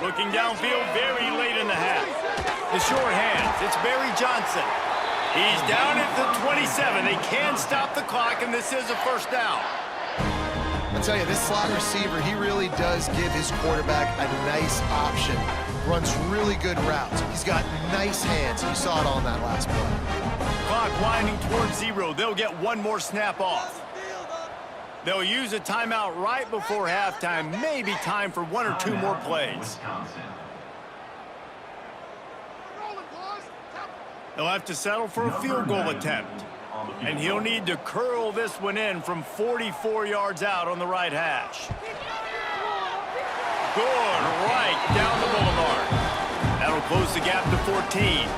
Looking downfield very late in the half. The short hands. It's Barry Johnson. He's down at the 27. They can stop the clock, and this is a 1st down. I'll tell you, this slot receiver, he really does give his quarterback a nice option. Runs really good routes. He's got nice hands. You saw it all in that last play. Clock winding towards 0. They'll get one more snap off. They'll use a timeout right before halftime. Maybe time for 1 or 2 more plays. He'll have to settle for a field goal attempt. And he'll need to curl this one in from 44 yards out on the right hash. Good, right down the boulevard. That'll close the gap to 14.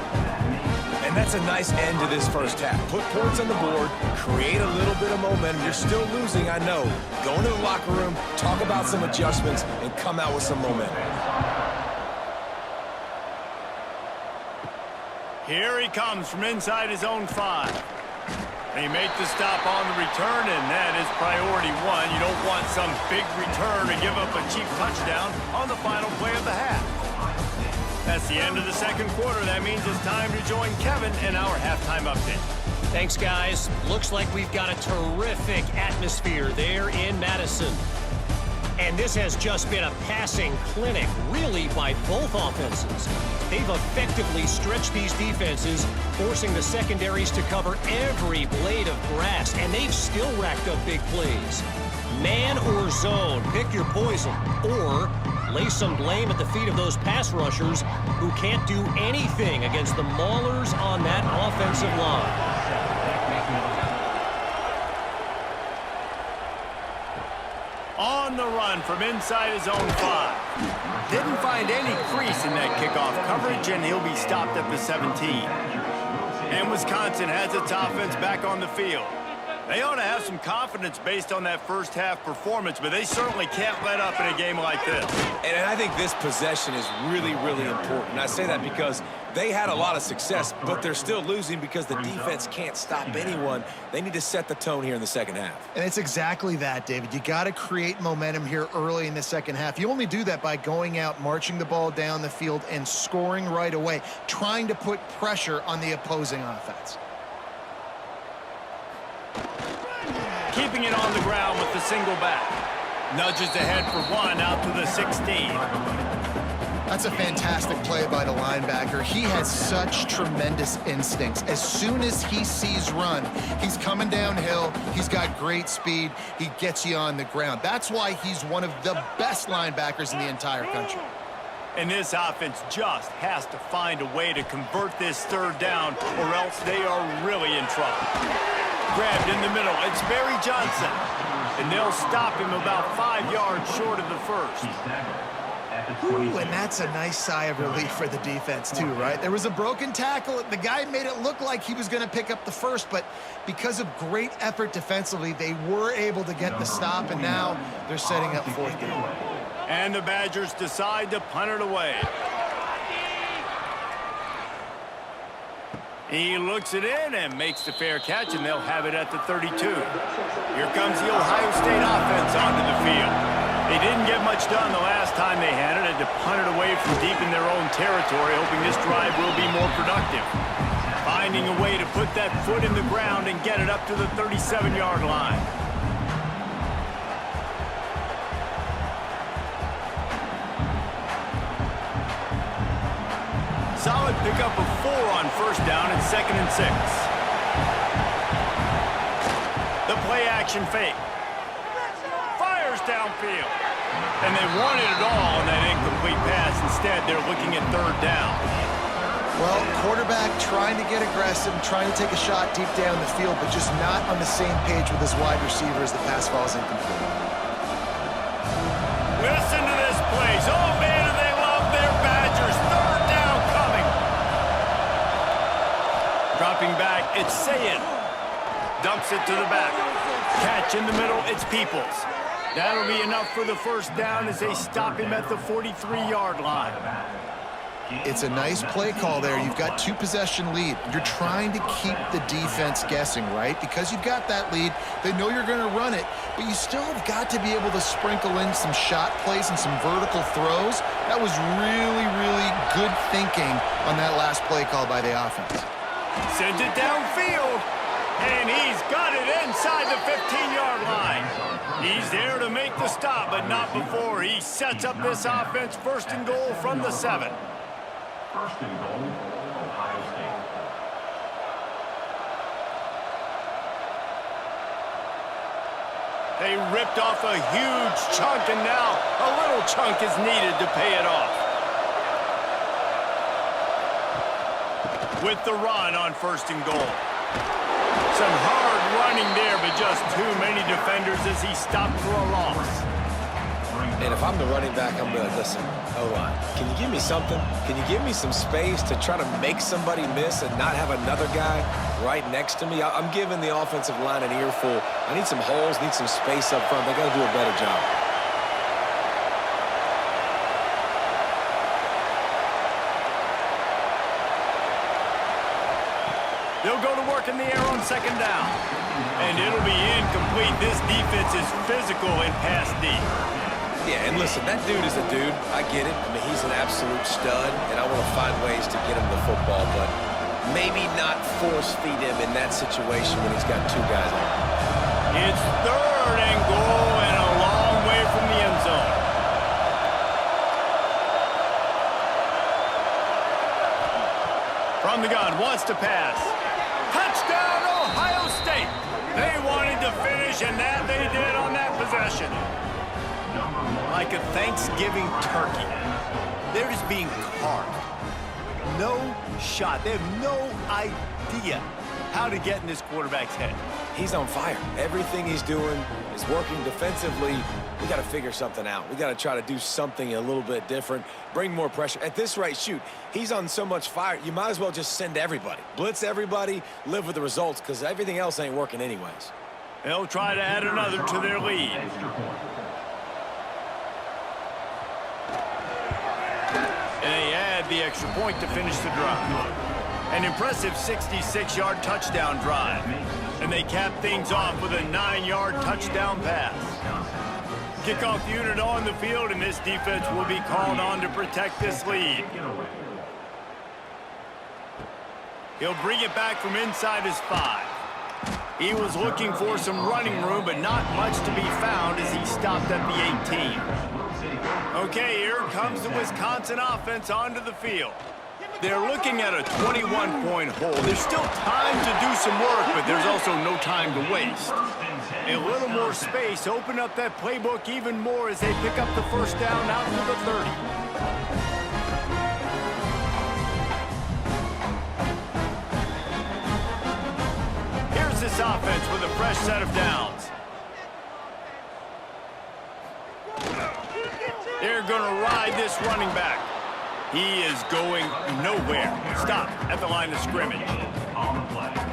And that's a nice end to this first half. Put points on the board, create a little bit of momentum. You're still losing, I know. Go into the locker room, talk about some adjustments, and come out with some momentum. Here he comes from inside his own 5. They make the stop on the return, and that is priority 1. You don't want some big return to give up a cheap touchdown on the final play of the half. That's the end of the 2nd quarter. That means it's time to join Kevin in our halftime update. Thanks, guys. Looks like we've got a terrific atmosphere there in Madison. And this has just been a passing clinic, really, by both offenses. They've effectively stretched these defenses, forcing the secondaries to cover every blade of grass, and they've still racked up big plays. Man or zone, pick your poison, or lay some blame at the feet of those pass rushers who can't do anything against the maulers on that offensive line. On the run from inside his own 5. Didn't find any crease in that kickoff coverage, and he'll be stopped at the 17. And Wisconsin has its offense back on the field. They ought to have some confidence based on that first half performance, but they certainly can't let up in a game like this. And I think this possession is really, really important. I say that because they had a lot of success, but they're still losing because the defense can't stop anyone. They need to set the tone here in the second half. And it's exactly that, David. You got to create momentum here early in the second half. You only do that by going out, marching the ball down the field, and scoring right away, trying to put pressure on the opposing offense. Keeping it on the ground with the single back. Nudges ahead for 1 out to the 16. That's a fantastic play by the linebacker. He has such tremendous instincts. As soon as he sees run, he's coming downhill. He's got great speed. He gets you on the ground. That's why he's one of the best linebackers in the entire country. And this offense just has to find a way to convert this third down, or else they are really in trouble. Grabbed in the middle. It's Barry Johnson. And they'll stop him about 5 yards short of the first. Ooh, and that's a nice sigh of relief for the defense too, right? There was a broken tackle. The guy made it look like he was going to pick up the first, but because of great effort defensively, they were able to get the stop, and now they're setting up fourth down. And the Badgers decide to punt it away. He looks it in and makes the fair catch, and they'll have it at the 32. Here comes the Ohio State offense onto the field. They didn't get much done the last time they had it to punt it away from deep in their own territory, hoping this drive will be more productive. Finding a way to put that foot in the ground and get it up to the 37-yard line. Solid pickup of 4 on first down and 2nd and 6. The play action fake. Fires downfield. And they wanted it all on that incomplete pass. Instead, they're looking at third down. Well, quarterback trying to get aggressive, trying to take a shot deep down the field, but just not on the same page with his wide receiver as the pass falls incomplete. Listen to this place. Oh, man, do they love their Badgers. Third down coming. Dropping back, it's Sayin. Dumps it to the back. Catch in the middle, it's Peoples. That'll be enough for the first down as they stop him at the 43-yard line. It's a nice play call there. You've got 2-possession lead. You're trying to keep the defense guessing, right? Because you've got that lead, they know you're going to run it, but you still have got to be able to sprinkle in some shot plays and some vertical throws. That was really, really good thinking on that last play call by the offense. Sends it downfield, and he's got it inside the 15-yard line. He's there to make the stop, but not before he sets up this offense. 1st and goal from the 7. 1st and goal, Ohio State. They ripped off a huge chunk, and now a little chunk is needed to pay it off. With the run on 1st and goal. Some hard running there, but just too many defenders as he stopped for a loss. And if I'm the running back, I'm going to listen. O-line, can you give me something? Can you give me some space to try to make somebody miss and not have another guy right next to me? I'm giving the offensive line an earful. I need some holes, need some space up front. They got to do a better job. They'll go to work in the air on 2nd down. And it'll be incomplete. This defense is physical and pass deep. Yeah, and listen, that dude is a dude. I get it. I mean, he's an absolute stud, and I want to find ways to get him the football, but maybe not force feed him in that situation when he's got 2 guys on him. It's 3rd and goal and a long way from the end zone. From the gun, wants to pass. Touchdown, Ohio State. They wanted to finish, and that they did on that possession. Like a Thanksgiving turkey, they're just being carved. No shot. They have no idea how to get in this quarterback's head. He's on fire. Everything he's doing is working defensively. We got to figure something out. We got to try to do something a little bit different, bring more pressure. At this rate, shoot, he's on so much fire, you might as well just send everybody. Blitz everybody, live with the results, because everything else ain't working anyways. They'll try to add another to their lead. And they add the extra point to finish the drive. An impressive 66-yard touchdown drive. And they cap things off with a 9-yard touchdown pass. Kickoff unit on the field, and this defense will be called on to protect this lead. He'll bring it back from inside his 5. He was looking for some running room, but not much to be found as he stopped at the 18. Okay, here comes the Wisconsin offense onto the field. They're looking at a 21-point hole. There's still time to do some work, but there's also no time to waste. A little more space, open up that playbook even more as they pick up the first down out to the 30. Here's this offense with a fresh set of downs. They're going to ride this running back. He is going nowhere. Stop at the line of scrimmage.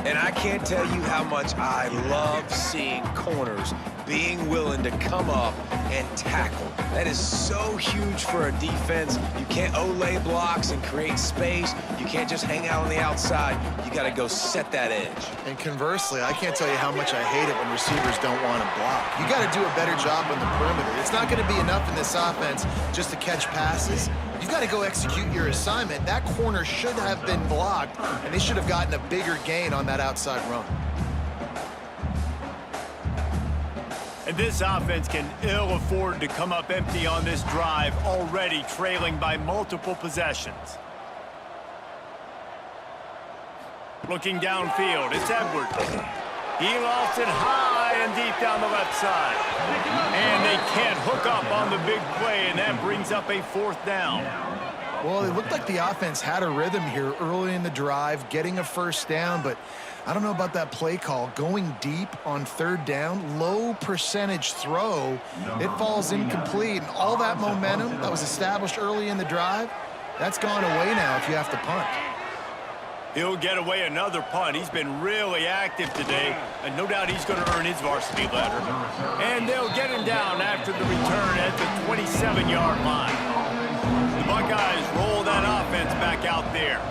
And I can't tell you how much I love seeing corners being willing to come up and tackle. That is so huge for a defense. You can't olay blocks and create space. You can't just hang out on the outside. You got to go set that edge. And conversely, I can't tell you how much I hate it when receivers don't want to block. You got to do a better job on the perimeter. It's not going to be enough in this offense just to catch passes. You've got to go execute your assignment. That corner should have been blocked, and they should have gotten a bigger gain on that outside run. And this offense can ill afford to come up empty on this drive, already trailing by multiple possessions. Looking downfield, it's Edwards. He lost it high and deep down the left side. And they can't hook up on the big play, and that brings up a fourth down. Well, it looked like the offense had a rhythm here early in the drive, getting a first down, but I don't know about that play call. Going deep on third down, low percentage throw, it falls incomplete. And all that momentum that was established early in the drive, that's gone away now if you have to punt. He'll get away another punt. He's been really active today, and no doubt he's going to earn his varsity letter. And they'll get him down after the return at the 27-yard line. The Buckeyes roll that offense back out there.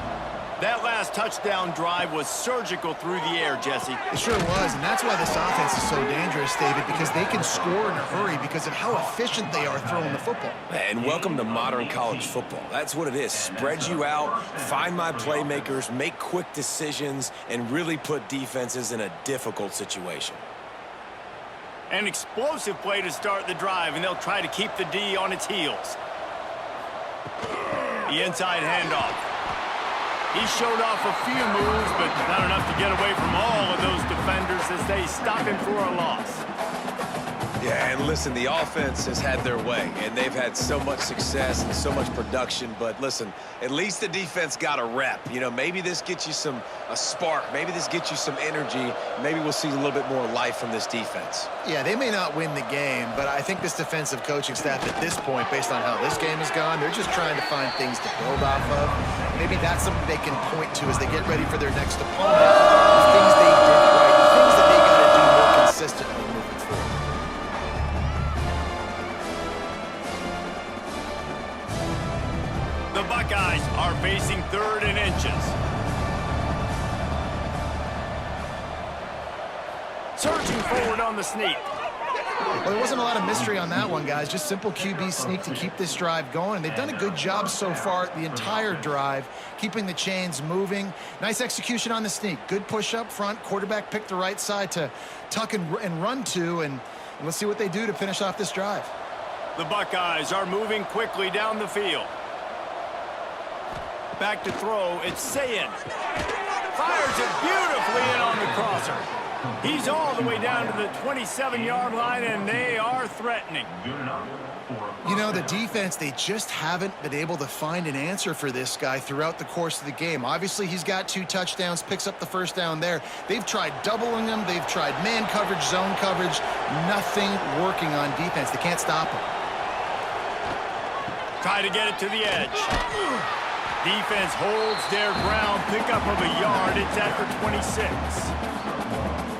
That last touchdown drive was surgical through the air, Jesse. It sure was, and that's why this offense is so dangerous, David, because they can score in a hurry because of how efficient they are throwing the football. And welcome to modern college football. That's what it is. Spread you out, find my playmakers, make quick decisions, and really put defenses in a difficult situation. An explosive play to start the drive, and they'll try to keep the D on its heels. The inside handoff. He showed off a few moves, but not enough to get away from all of those defenders as they stop him for a loss. Yeah, and listen, the offense has had their way, and they've had so much success and so much production. But listen, at least the defense got a rep. You know, maybe this gets you a spark. Maybe this gets you some energy. Maybe we'll see a little bit more life from this defense. Yeah, they may not win the game, but I think this defensive coaching staff at this point, based on how this game has gone, they're just trying to find things to build off of. Maybe that's something they can point to as they get ready for their next opponent. The things they did right, the things that they got to do more consistently moving forward. The Buckeyes are facing 3rd and inches. Surging forward on the sneak. Well, there wasn't a lot of mystery on that one, guys. Just simple QB sneak to keep this drive going. They've done a good job so far the entire drive, keeping the chains moving. Nice execution on the sneak. Good push up front. Quarterback picked the right side to tuck and run to, and let's see what they do to finish off this drive. The Buckeyes are moving quickly down the field. Back to throw, it's Sayin. Fires it beautifully in on the crosser. He's all the way down to the 27-yard line, and they are threatening. You know, the defense, they just haven't been able to find an answer for this guy throughout the course of the game. Obviously, he's got 2 touchdowns, picks up the first down there. They've tried doubling him. They've tried man coverage, zone coverage. Nothing working on defense. They can't stop him. Try to get it to the edge. Defense holds their ground, pickup of a yard. It's at the 26.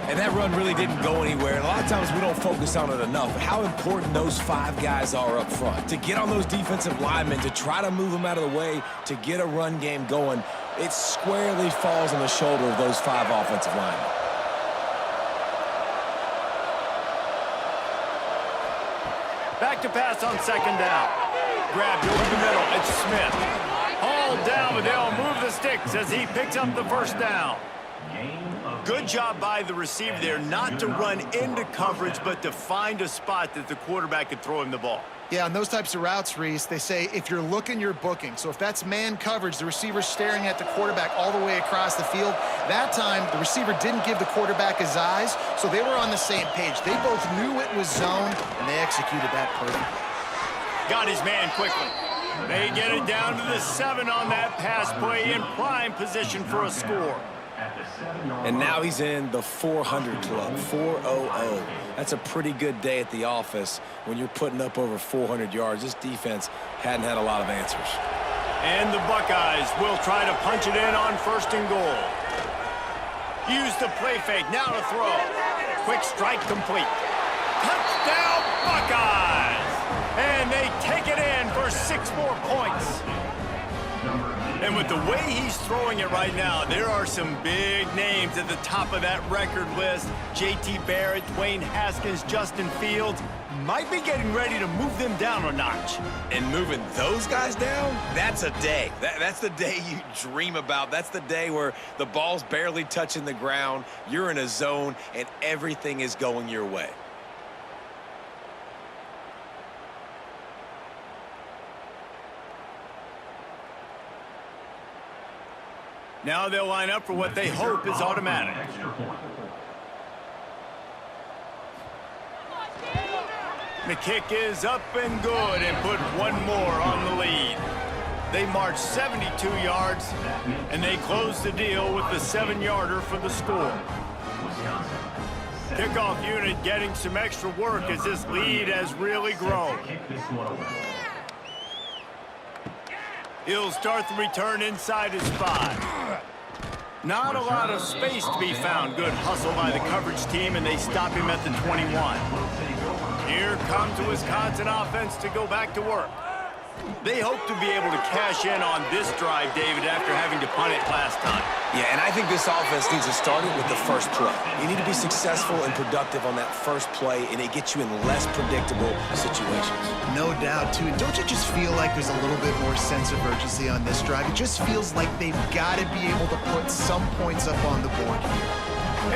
And that run really didn't go anywhere. And a lot of times we don't focus on it enough. How important those 5 guys are up front. To get on those defensive linemen, to try to move them out of the way, to get a run game going, it squarely falls on the shoulder of those 5 offensive linemen. Back to pass on 2nd down. Grabbed over the middle. It's Smith. Hauled down, but they'll move the sticks as he picks up the first down. Good job by the receiver there not to run into coverage, but to find a spot that the quarterback could throw him the ball. Yeah, on those types of routes, Reese, they say if you're looking, you're booking. So if that's man coverage, the receiver's staring at the quarterback all the way across the field. That time, the receiver didn't give the quarterback his eyes, so they were on the same page. They both knew it was zone, and they executed that perfectly. Got his man quickly. They get it down to the 7 on that pass play in prime position for a score. And now he's in the 400 club, 400. That's a pretty good day at the office when you're putting up over 400 yards. This defense hadn't had a lot of answers. And the Buckeyes will try to punch it in on 1st and goal. Use the play fake, now to throw. Quick strike complete. Touchdown Buckeyes! And they take it in for 6 more points. And with the way he's throwing it right now, there are some big names at the top of that record list. J.T. Barrett, Dwayne Haskins, Justin Fields might be getting ready to move them down a notch. And moving those guys down, that's a day. That's the day you dream about. That's the day where the ball's barely touching the ground, you're in a zone, and everything is going your way. Now they'll line up for what they hope is automatic. The kick is up and good and put 1 more on the lead. They march 72 yards, and they close the deal with the 7-yarder for the score. Kickoff unit getting some extra work as this lead has really grown. He'll start the return inside his 5. Not a lot of space to be found. Good hustle by the coverage team, and they stop him at the 21. Here comes the Wisconsin offense to go back to work. They hope to be able to cash in on this drive, David, after having to punt it last time. Yeah, and I think this offense needs to start it with the first play. You need to be successful and productive on that first play, and it gets you in less predictable situations. No doubt, too. Don't you just feel like there's a little bit more sense of urgency on this drive? It just feels like they've got to be able to put some points up on the board here.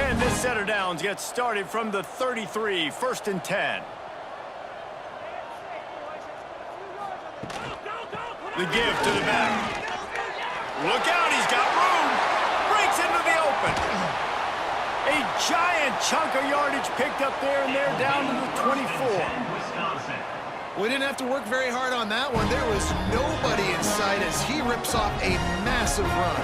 And this set of downs gets started from the 33, 1st and 10. The give to the back. Look out, he's got room. Breaks into the open. A giant chunk of yardage picked up there, and they're down to the 24. We didn't have to work very hard on that one. There was nobody in sight as he rips off a massive run.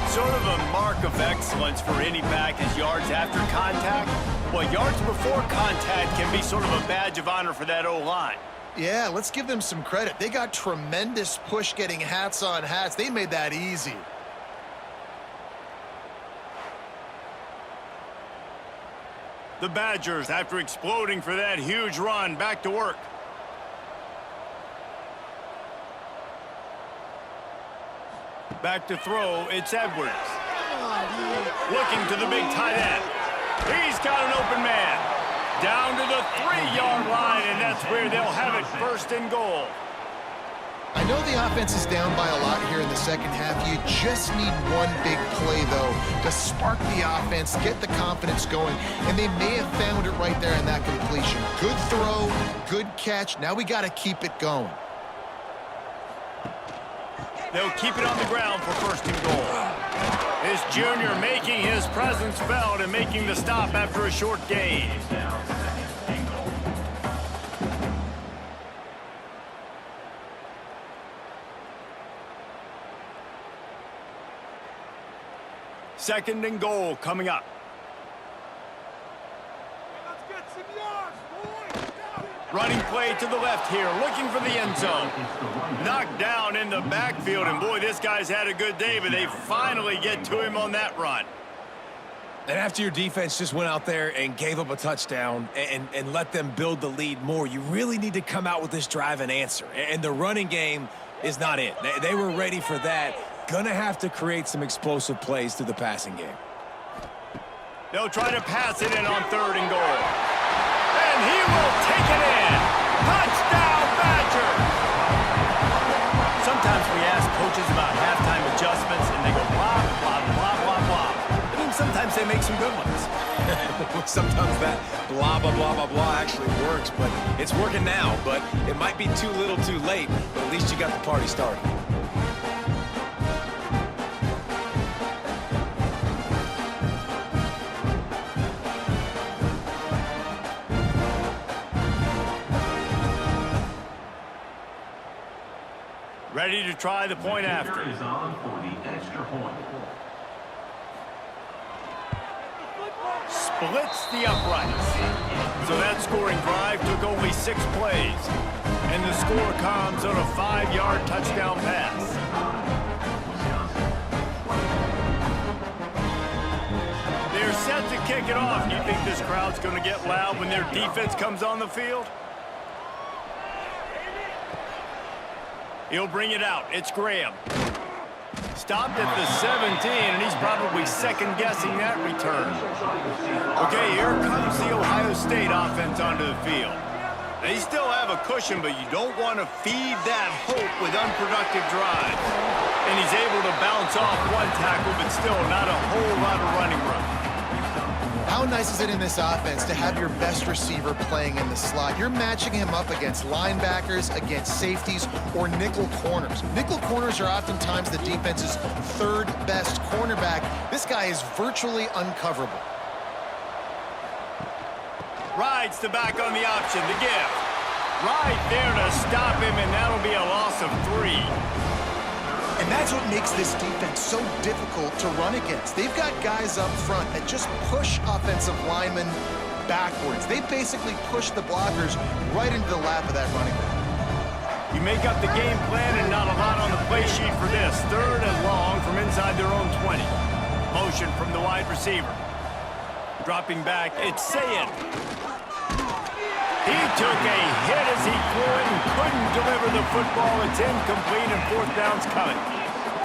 Sort of a mark of excellence for any back is yards after contact. Well, yards before contact can be sort of a badge of honor for that O-line. Yeah, let's give them some credit. They got tremendous push getting hats on hats. They made that easy. The Badgers, after exploding for that huge run, back to work. Back to throw, it's Edwards. Looking to the big tight end. He's got an open man. Down to the 3-yard line, and that's where they'll have it 1st and goal. I know the offense is down by a lot here in the second half. You just need one big play, though, to spark the offense, get the confidence going, and they may have found it right there in that completion. Good throw, good catch. Now we got to keep it going. They'll keep it on the ground for 1st and goal. This junior making his presence felt and making the stop after a short gain. Second and goal coming up. Let's get some yards, boys. Running play to the left here, looking for the end zone. Knocked down in the backfield, and boy, this guy's had a good day, but they finally get to him on that run. And after your defense just went out there and gave up a touchdown and let them build the lead more, you really need to come out with this drive and answer. And the running game is not it. They were ready for that. Gonna have to create some explosive plays through the passing game. They'll try to pass it in on 3rd and goal. And he will take it in. Touchdown, Badgers! Sometimes we ask coaches about halftime adjustments, and they go blah, blah, blah, blah, blah. It means they make some good ones. Sometimes that blah, blah, blah, blah, blah actually works, but it's working now. But it might be too little too late, but at least you got the party started. Ready to try the point after. Is on for the extra point. Splits the uprights. So that scoring drive took only 6 plays. And the score comes on a 5-yard touchdown pass. They're set to kick it off. You think this crowd's going to get loud when their defense comes on the field? He'll bring it out. It's Graham. Stopped at the 17, and he's probably second-guessing that return. Okay, here comes the Ohio State offense onto the field. They still have a cushion, but you don't want to feed that hope with unproductive drives. And he's able to bounce off one tackle, but still not a whole lot of running room. How nice is it in this offense to have your best receiver playing in the slot? You're matching him up against linebackers, against safeties, or nickel corners. Nickel corners are oftentimes the defense's third best cornerback. This guy is virtually uncoverable. Rides the back on the option, the give. Right there to stop him, and that'll be a loss of 3. And that's what makes this defense so difficult to run against. They've got guys up front that just push offensive linemen backwards. They basically push the blockers right into the lap of that running back. You make up the game plan and not a lot on the play sheet for this. 3rd and long from inside their own 20. Motion from the wide receiver. Dropping back, it's Sayin. He took a hit as he threw it and couldn't deliver the football. It's incomplete and 4th down's coming.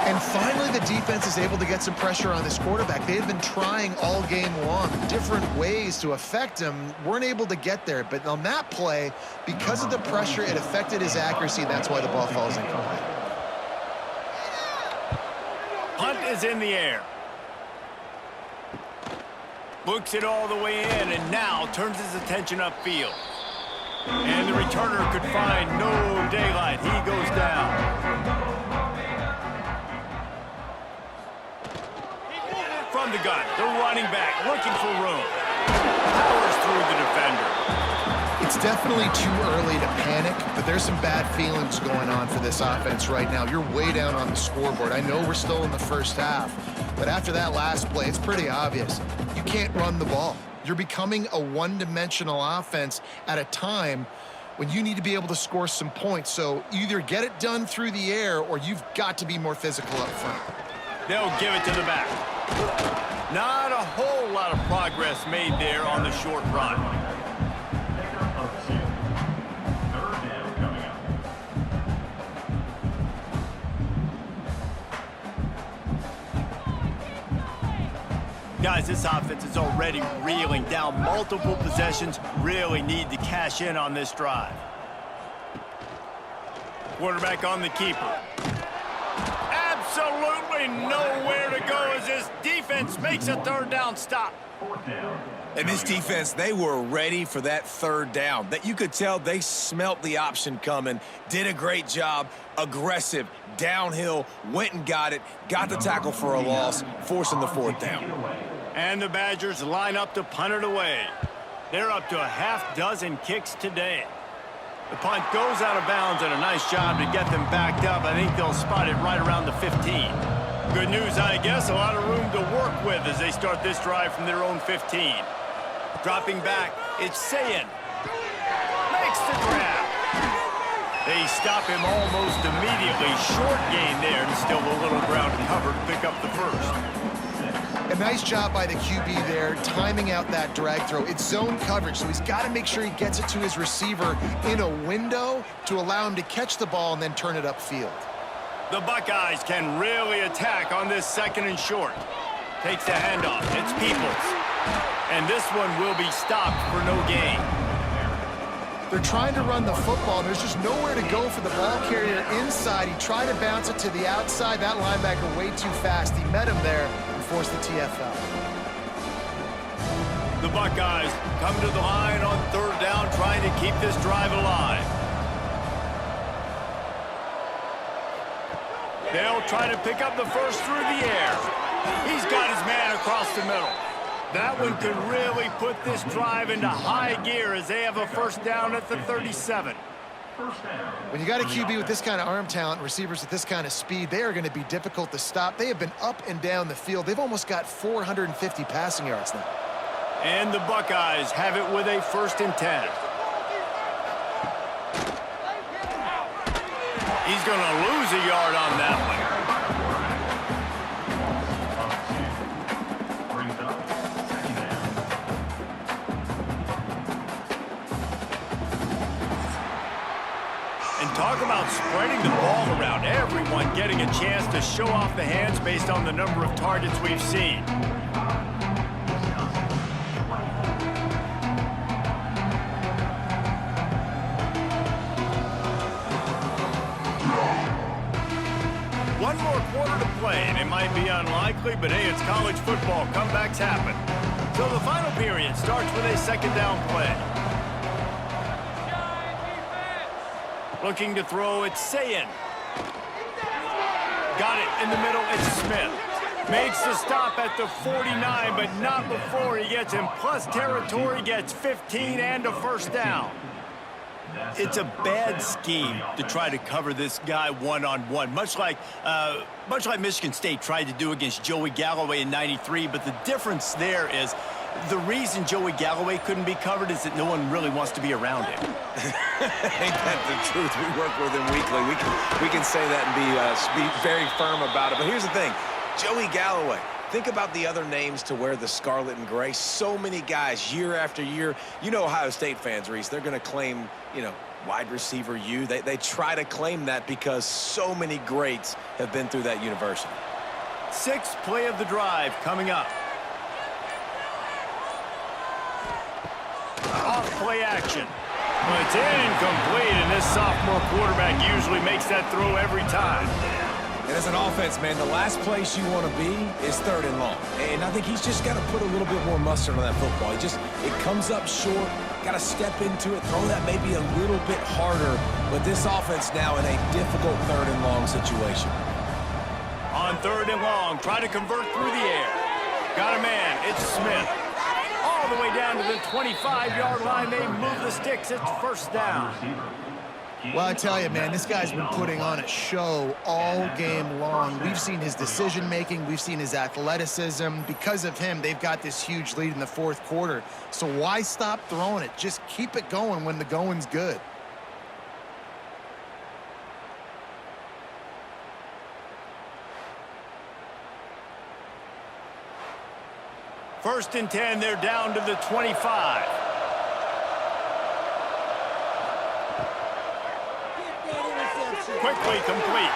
And finally, the defense is able to get some pressure on this quarterback. They had been trying all game long, different ways to affect him. Weren't able to get there. But on that play, because of the pressure, it affected his accuracy. That's why the ball falls incomplete. Punt is in the air. Books it all the way in and now turns his attention upfield. And the returner could find no daylight. He goes down. From the gun, the running back looking for room. Powers through the defender. It's definitely too early to panic, but there's some bad feelings going on for this offense right now. You're way down on the scoreboard. I know we're still in the first half, but after that last play, it's pretty obvious. You can't run the ball. You're becoming a one-dimensional offense at a time when you need to be able to score some points. So either get it done through the air or you've got to be more physical up front. They'll give it to the back. Not a whole lot of progress made there on the short run. Pickup of 2. 3rd down coming up. Guys, this offense is already reeling down multiple possessions. Really need to cash in on this drive. Quarterback on the keeper. Absolutely nowhere to go as this defense makes a 3rd down stop. 4th down. And this defense, they were ready for that 3rd down. That you could tell they smelt the option coming, did a great job, aggressive, downhill, went and got it, got the tackle for a loss, forcing the 4th down. And the Badgers line up to punt it away. They're up to a half-dozen kicks today. The punt goes out of bounds, and a nice job to get them backed up. I think they'll spot it right around the 15. Good news, I guess. A lot of room to work with as they start this drive from their own 15. Dropping back, it's Sayin. Makes the grab. They stop him almost immediately. Short gain there, and still a little ground to cover to pick up the first. A nice job by the QB there, timing out that drag throw. It's zone coverage, so he's got to make sure he gets it to his receiver in a window to allow him to catch the ball and then turn it upfield. The Buckeyes can really attack on this 2nd and short. Takes the handoff. It's Peoples. And this one will be stopped for no gain. They're trying to run the football, and there's just nowhere to go for the ball carrier inside. He tried to bounce it to the outside. That linebacker way too fast. He met him there and forced the TFL. The Buckeyes come to the line on third down, trying to keep this drive alive. They'll try to pick up the first through the air. He's got his man across the middle. That one could really put this drive into high gear as they have a first down at the 37. When you got a QB with this kind of arm talent, receivers with this kind of speed, they are going to be difficult to stop. They have been up and down the field. They've almost got 450 passing yards now. And the Buckeyes have it with a 1st and 10. He's going to lose a yard on that one. And talk about spreading the ball around. Everyone getting a chance to show off the hands based on the number of targets we've seen. One more quarter to play, and it might be unlikely, but hey, it's college football. Comebacks happen. So the final period starts with a 2nd down play. Looking to throw, it's Sayin. Got it in the middle, it's Smith. Makes the stop at the 49, but not before he gets in plus territory, gets 15 and a 1st down. It's a bad scheme to try to cover this guy one-on-one, much like Michigan State tried to do against Joey Galloway in '93, but the difference there is the reason Joey Galloway couldn't be covered is that no one really wants to be around him. Ain't that the truth? We work with him weekly. We can say that and be very firm about it. But here's the thing. Joey Galloway, think about the other names to wear the scarlet and gray. So many guys year after year. You know Ohio State fans, Reese, they're going to claim, wide receiver U. They try to claim that because so many greats have been through that university. 6th play of the drive coming up. Off play action. Well, it's incomplete, and this sophomore quarterback usually makes that throw every time. And as an offense, man, the last place you want to be is 3rd and long. And I think he's just got to put a little bit more mustard on that football. It comes up short, got to step into it, throw that maybe a little bit harder. But this offense now in a difficult 3rd and long situation. On 3rd and long, try to convert through the air. Got a man, it's Smith. All the way down to the 25-yard line, they move the sticks, it's 1st down. Well, I tell you, man, this guy's been putting on a show all game long. We've seen his decision-making. We've seen his athleticism. Because of him, they've got this huge lead in the 4th quarter. So why stop throwing it? Just keep it going when the going's good. First and 10, they're down to the 25. Quickly complete.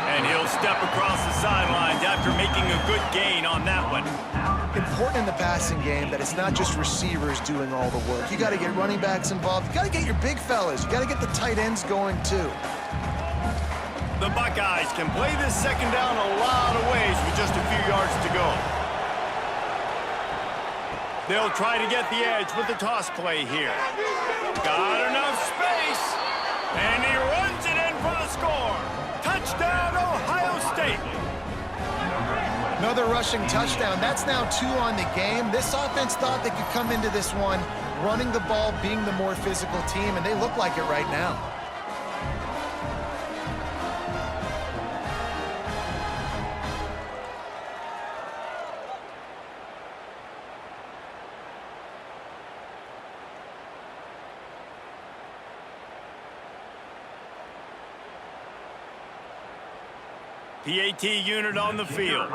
And he'll step across the sidelines after making a good gain on that one. Important in the passing game that it's not just receivers doing all the work. You got to get running backs involved. You got to get your big fellas. You got to get the tight ends going too. The Buckeyes can play this 2nd down a lot of ways with just a few yards to go. They'll try to get the edge with the toss play here. Got enough space. And he runs it in for the score. Touchdown, Ohio State. Another rushing touchdown. That's now 2 on the game. This offense thought they could come into this one running the ball, being the more physical team, and they look like it right now. PAT unit on the field.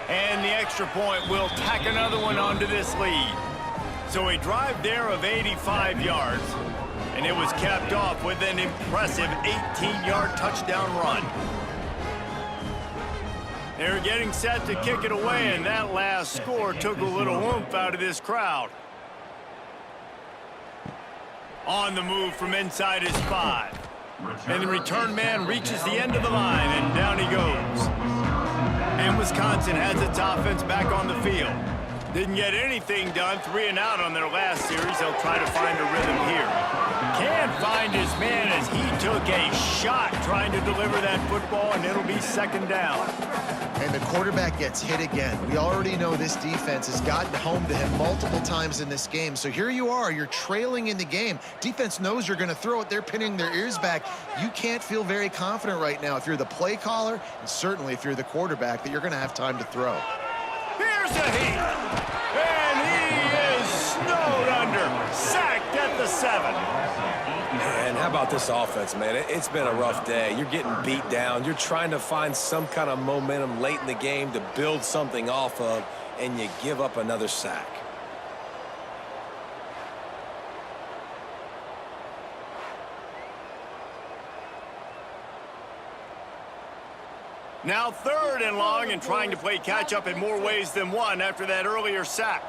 And the extra point will tack another one onto this lead. So a drive there of 85 yards, and it was capped off with an impressive 18-yard touchdown run. They're getting set to kick it away, and that last score took a little oomph out of this crowd. On the move from inside his 5. And the return man reaches the end of the line, and down he goes. And Wisconsin has its offense back on the field. Didn't get anything done, 3 and out on their last series. They'll try to find a rhythm here. Can't find his man as he took a shot trying to deliver that football, and it'll be second down. And the quarterback gets hit again. We already know this defense has gotten home to him multiple times in this game. So here you are, you're trailing in the game. Defense knows you're going to throw it. They're pinning their ears back. You can't feel very confident right now if you're the play caller, and certainly if you're the quarterback, that you're going to have time to throw. Here's a heat. And he is snowed under. Sacked at the 7. And how about this offense, man? It's been a rough day. You're getting beat down. You're trying to find some kind of momentum late in the game to build something off of, and you give up another sack. Now 3rd and long, and trying to play catch-up in more ways than one after that earlier sack.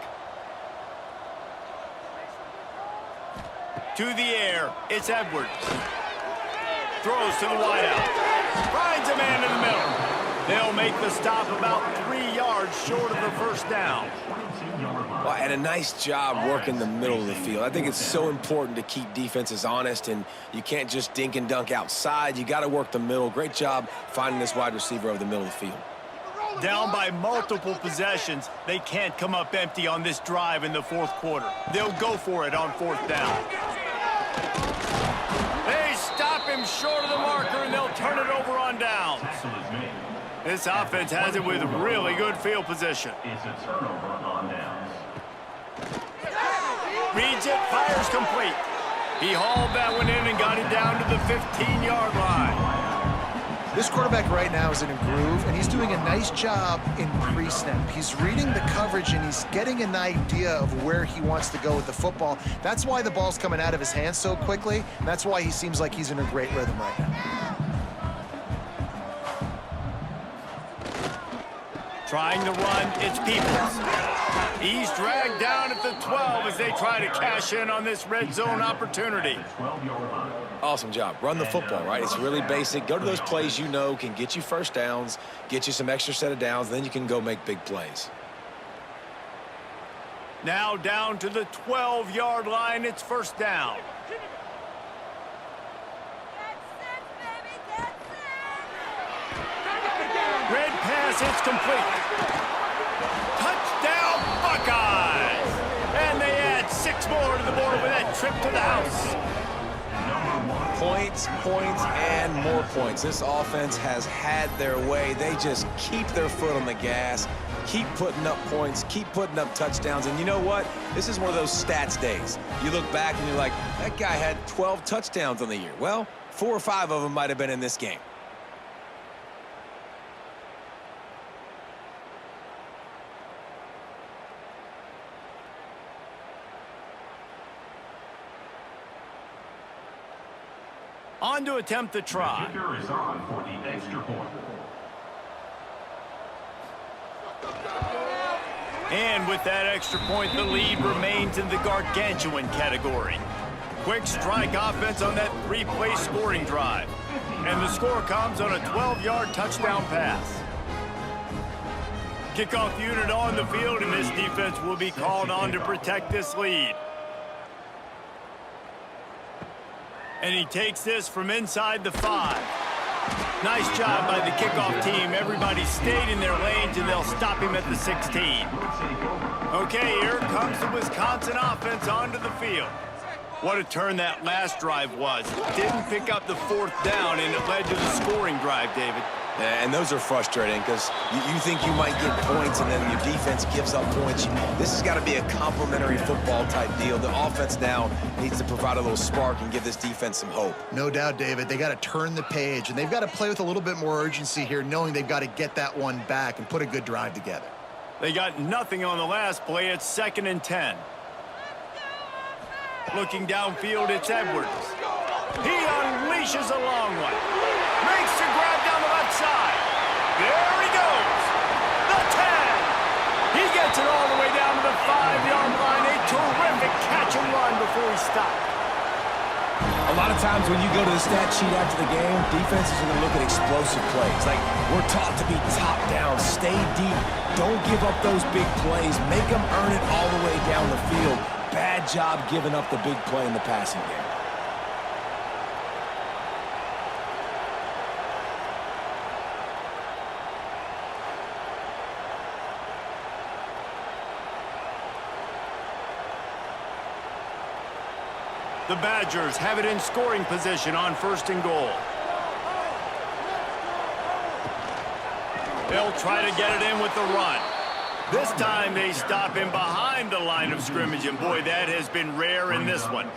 To the air, it's Edwards. Throws to the wideout. Finds a man in the middle. They'll make the stop about 3 yards short of the first down. Well, and a nice job working the middle of the field. I think it's so important to keep defenses honest, and you can't just dink and dunk outside. You got to work the middle. Great job finding this wide receiver over the middle of the field. Down by multiple possessions, they can't come up empty on this drive in the 4th quarter. They'll go for it on 4th down. They stop him short of the marker, and they'll turn it over on downs. This offense has it with really good field position. It's a turnover on downs. Reads it, fires complete. He hauled that one in and got it down to the 15-yard line. This quarterback right now is in a groove, and he's doing a nice job in pre-snap. He's reading the coverage, and he's getting an idea of where he wants to go with the football. That's why the ball's coming out of his hands so quickly, and that's why he seems like he's in a great rhythm right now. Trying to run, it's Peoples. He's dragged down at the 12 as they try to cash in on this red zone opportunity. Awesome job. Run the football, right? It's really basic. Go to those plays you know can get you first downs, get you some extra set of downs, then you can go make big plays. Now down to the 12-yard line, it's first down. Red pass, it's complete. Touchdown, Buckeyes! And they add 6 more to the board with that trip to the house. Points, points, and more points. This offense has had their way. They just keep their foot on the gas, keep putting up points, keep putting up touchdowns. And you know what? This is one of those stats days. You look back and you're like, that guy had 12 touchdowns on the year. Well, 4 or 5 of them might have been in this game. On to attempt the try. The kicker is on for the extra point. And with that extra point, the lead remains in the gargantuan category. Quick strike offense on that 3-play scoring drive. And the score comes on a 12-yard touchdown pass. Kickoff unit on the field, and this defense will be called on to protect this lead. And he takes this from inside the 5. Nice job by the kickoff team. Everybody stayed in their lanes, and they'll stop him at the 16. Okay, here comes the Wisconsin offense onto the field. What a turn that last drive was. Didn't pick up the 4th down, and it led to the scoring drive, David. And those are frustrating because you think you might get points and then your defense gives up points. This has got to be a complementary football type deal. The offense now needs to provide a little spark and give this defense some hope. No doubt, David. They got to turn the page, and they've got to play with a little bit more urgency here, knowing they've got to get that one back and put a good drive together. They got nothing on the last play. It's 2nd and 10. Looking downfield, it's Edwards. He unleashes a long one. Makes the grab down the left side. There he goes. The 10. He gets it all the way down to the 5-yard line. A terrific catch and run before he stopped. I a lot of times when you go to the stat sheet after the game, defenses are going to look at explosive plays. Like, we're taught to be top down, stay deep, don't give up those big plays, make them earn it all the way down the field. Bad job giving up the big play in the passing game. The Badgers have it in scoring position on 1st and goal. They'll try to get it in with the run. This time they stop him behind the line of scrimmage, and boy, that has been rare in this one.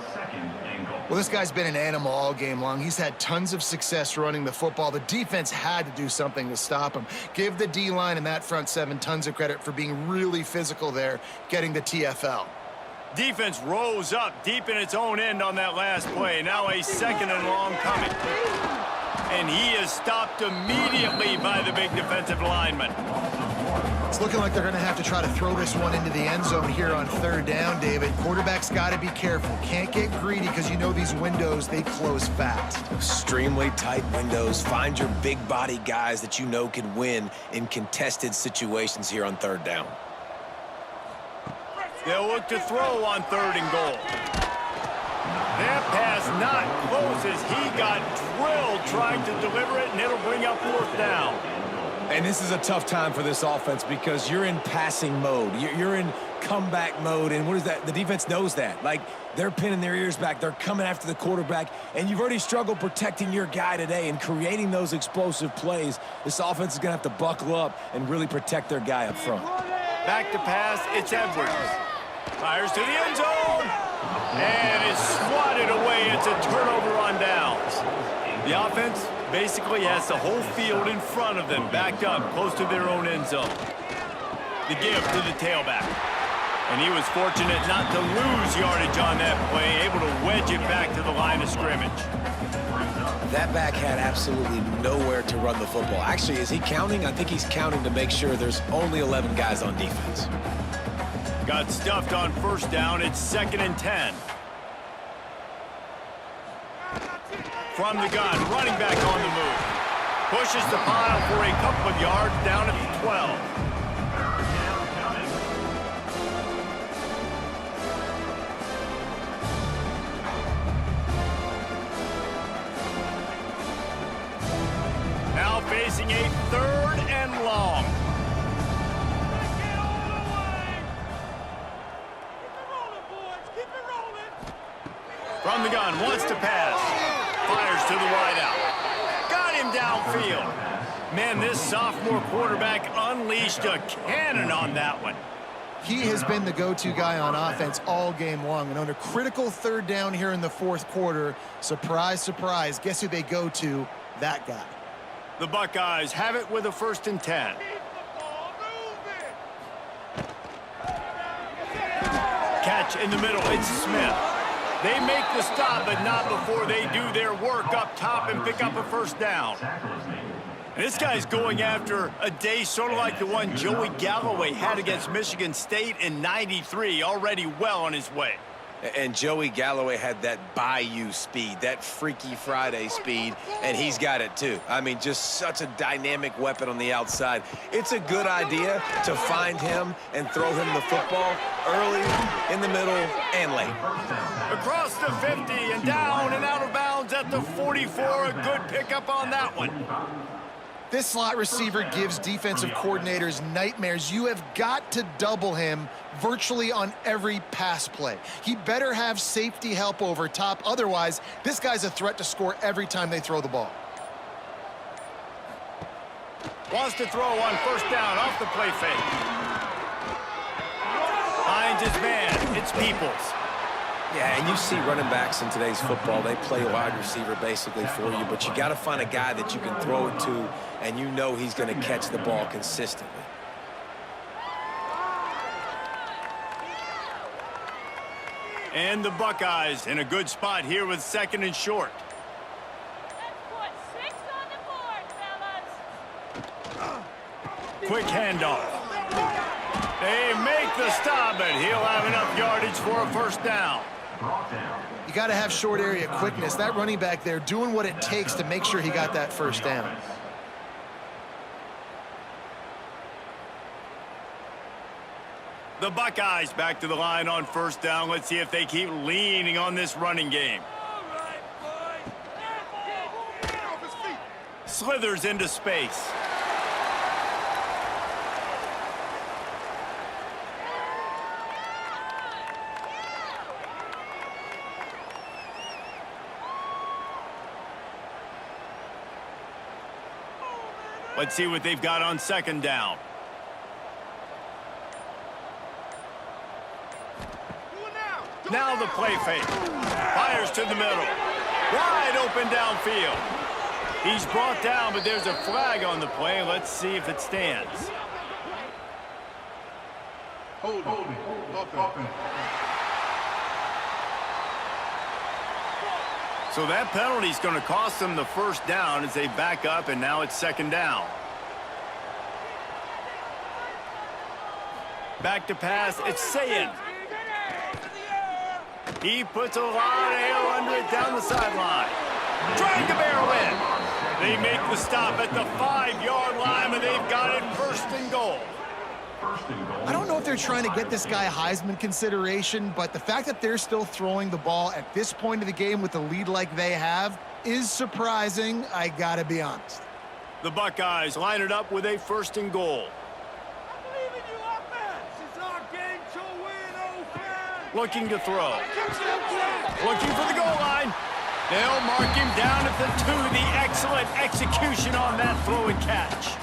Well, this guy's been an animal all game long. He's had tons of success running the football. The defense had to do something to stop him. Give the D-line and that front seven tons of credit for being really physical there, getting the TFL. Defense rose up deep in its own end on that last play. Now a 2nd and long coming. And he is stopped immediately by the big defensive lineman. It's looking like they're going to have to try to throw this one into the end zone here on 3rd down, David. Quarterback's got to be careful. Can't get greedy because you know these windows, they close fast. Extremely tight windows. Find your big body guys that you know can win in contested situations here on 3rd down. They'll look to throw on 3rd and goal. That pass not close as he got drilled trying to deliver it, and it'll bring up 4th down. And this is a tough time for this offense because you're in passing mode. You're in comeback mode, and what is that? The defense knows that. Like, they're pinning their ears back. They're coming after the quarterback, and you've already struggled protecting your guy today and creating those explosive plays. This offense is going to have to buckle up and really protect their guy up front. Back to pass, it's Edwards. Fires to the end zone, and it's swatted away. It's a turnover on downs. The offense basically has the whole field in front of them, backed up close to their own end zone. The give to the tailback. And he was fortunate not to lose yardage on that play, able to wedge it back to the line of scrimmage. That back had absolutely nowhere to run the football. Actually, is he counting? I think he's counting to make sure there's only 11 guys on defense. Got stuffed on 1st down. It's 2nd and 10. From the gun, running back on the move. Pushes the pile for a couple of yards down at the 12. Now facing a 3rd and long. From the gun, wants to pass. Fires to the wideout. Got him downfield. Man, this sophomore quarterback unleashed a cannon on that one. He has been the go-to guy on offense all game long. And on a critical 3rd down here in the 4th quarter, surprise, surprise, guess who they go to? That guy. The Buckeyes have it with a 1st and 10. Catch in the middle, it's Smith. They make the stop, but not before they do their work up top and pick up a 1st down. And this guy's going after a day sort of like the one Joey Galloway had against Michigan State in '93, already well on his way. And Joey Galloway had that bayou speed, that Freaky Friday speed, and he's got it too. I mean, just such a dynamic weapon on the outside. It's a good idea to find him and throw him the football early, in the middle, and late. Across the 50 and down and out of bounds at the 44. A good pickup on that one. This slot receiver gives defensive coordinators nightmares. You have got to double him virtually on every pass play. He better have safety help over top. Otherwise, this guy's a threat to score every time they throw the ball. Wants to throw on 1st down off the play fake. Finds his man. It's Peoples. Yeah, and you see running backs in today's football, they play wide receiver basically for you, but you got to find a guy that you can throw it to, and you know he's going to catch the ball consistently. And the Buckeyes in a good spot here with 2nd and short. Let's put 6 on the board, fellas. Quick handoff. They make the stop, but he'll have enough yardage for a 1st down. You got to have short area quickness. That running back there doing what it takes to make sure he got that first down. The Buckeyes back to the line on first down. Let's see if they keep leaning on this running game. Slithers into space. Let's see what they've got on second down. Now the play fake. Fires to the middle. Wide open downfield. He's brought down, but there's a flag on the play. Let's see if it stands. Holding. So that penalty is going to cost them the first down as they back up, and now it's second down. Back to pass. It's Saying. He puts a lot of air under it down the sideline. Trying to barrel in. They make the stop at the 5-yard line, and they've got it first and goal. I don't know if they're trying to get this guy Heisman consideration, but the fact that they're still throwing the ball at this point of the game with a lead like they have is surprising, I gotta be honest. The Buckeyes line it up with a first and goal. Looking to throw. Looking for the goal line. They'll mark him down at the 2. The excellent execution on that throw and catch.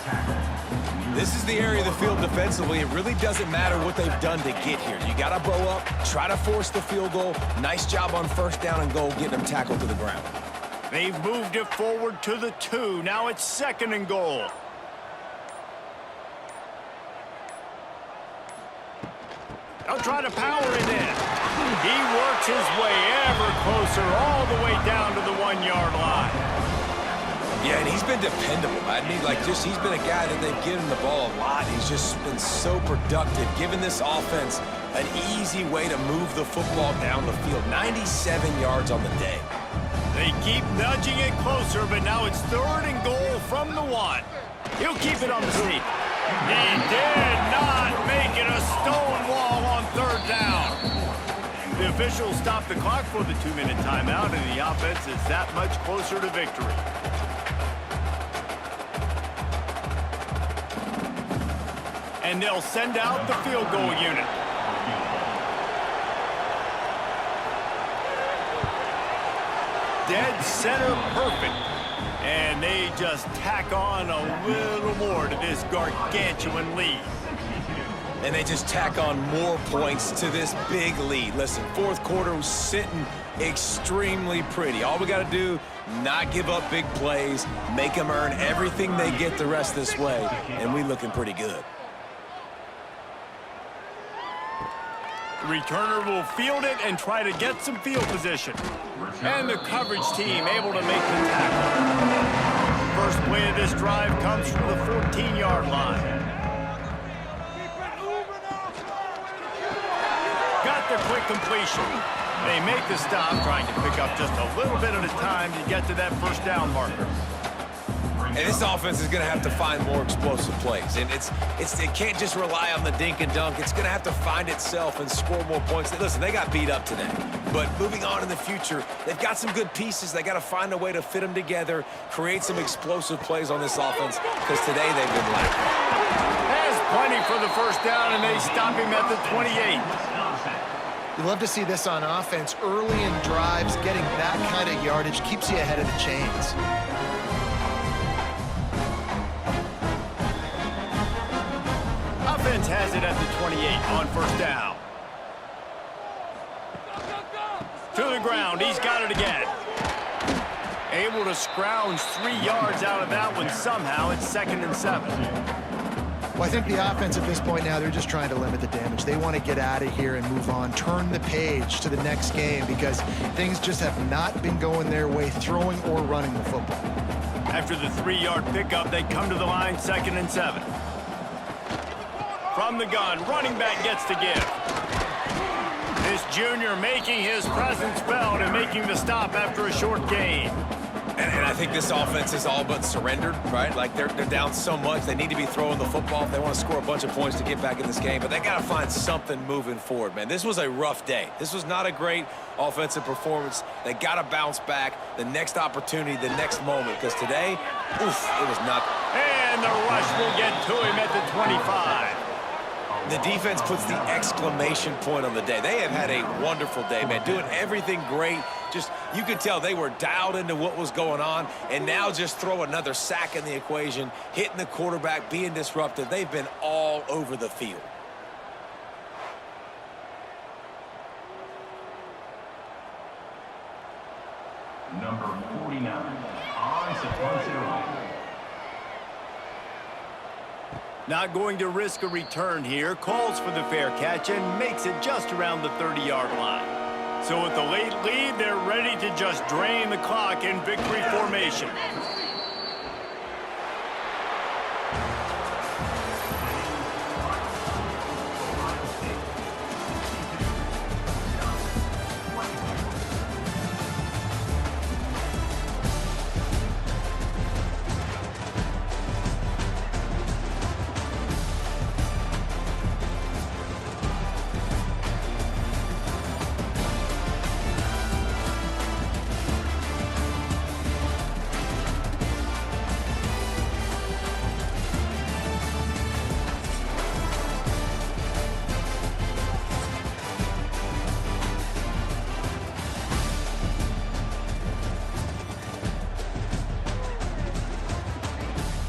This is the area of the field defensively. It really doesn't matter what they've done to get here. You got to bow up, try to force the field goal. Nice job on first down and goal, getting them tackled to the ground. They've moved it forward to the 2. Now it's second and goal. They'll try to power it in. He works his way ever closer all the way down to the 1-yard line. Yeah, and he's been dependable. I mean, he's been a guy that they've given the ball a lot. He's just been so productive, giving this offense an easy way to move the football down the field. 97 yards on the day. They keep nudging it closer, but now it's third and goal from the 1. He'll keep it on the seat. He did not make it a stone wall on third down. The officials stopped the clock for the 2-minute timeout, and the offense is that much closer to victory. And they'll send out the field goal unit. Dead center perfect. And they just tack on a little more to this gargantuan lead. And they just tack on more points to this big lead. Listen, fourth quarter was sitting extremely pretty. All we got to do, not give up big plays, make them earn everything they get the rest this way, and we looking pretty good. The returner will field it and try to get some field position. And the coverage team able to make the tackle. First play of this drive comes from the 14-yard line. Got the quick completion. They make the stop, trying to pick up just a little bit at a time to get to that first down marker. And this offense is going to have to find more explosive plays. And it can't just rely on the dink and dunk. It's going to have to find itself and score more points. Listen, they got beat up today. But moving on in the future, they've got some good pieces. They got to find a way to fit them together, create some explosive plays on this offense, because today they've been lacking. Has plenty for the first down, and they stop him at the 28. You love to see this on offense. Early in drives, getting that kind of yardage keeps you ahead of the chains. Offense has it at the 28 on first down. To the ground, he's got it again. Able to scrounge 3 yards out of that one somehow. It's 2nd and 7. Well, I think the offense at this point now, they're just trying to limit the damage. They want to get out of here and move on, turn the page to the next game, because things just have not been going their way, throwing or running the football. After the 3-yard pickup, they come to the line, 2nd and 7. From the gun, running back gets to give. This Jr. making his presence felt and making the stop after a short gain. And I think this offense is all but surrendered, right? Like, they're down so much. They need to be throwing the football if they want to score a bunch of points to get back in this game. But they got to find something moving forward, man. This was a rough day. This was not a great offensive performance. They got to bounce back the next opportunity, the next moment. Because today, oof, it was not. And the rush will get to him at the 25. The defense puts the exclamation point on the day. They have had a wonderful day, man, doing everything great. Just, you could tell they were dialed into what was going on, and now just throw another sack in the equation, hitting the quarterback, being disruptive. They've been all over the field. Number 49, on to punt it. Not going to risk a return here. Calls for the fair catch and makes it just around the 30-yard line. So with the late lead, they're ready to just drain the clock in victory formation.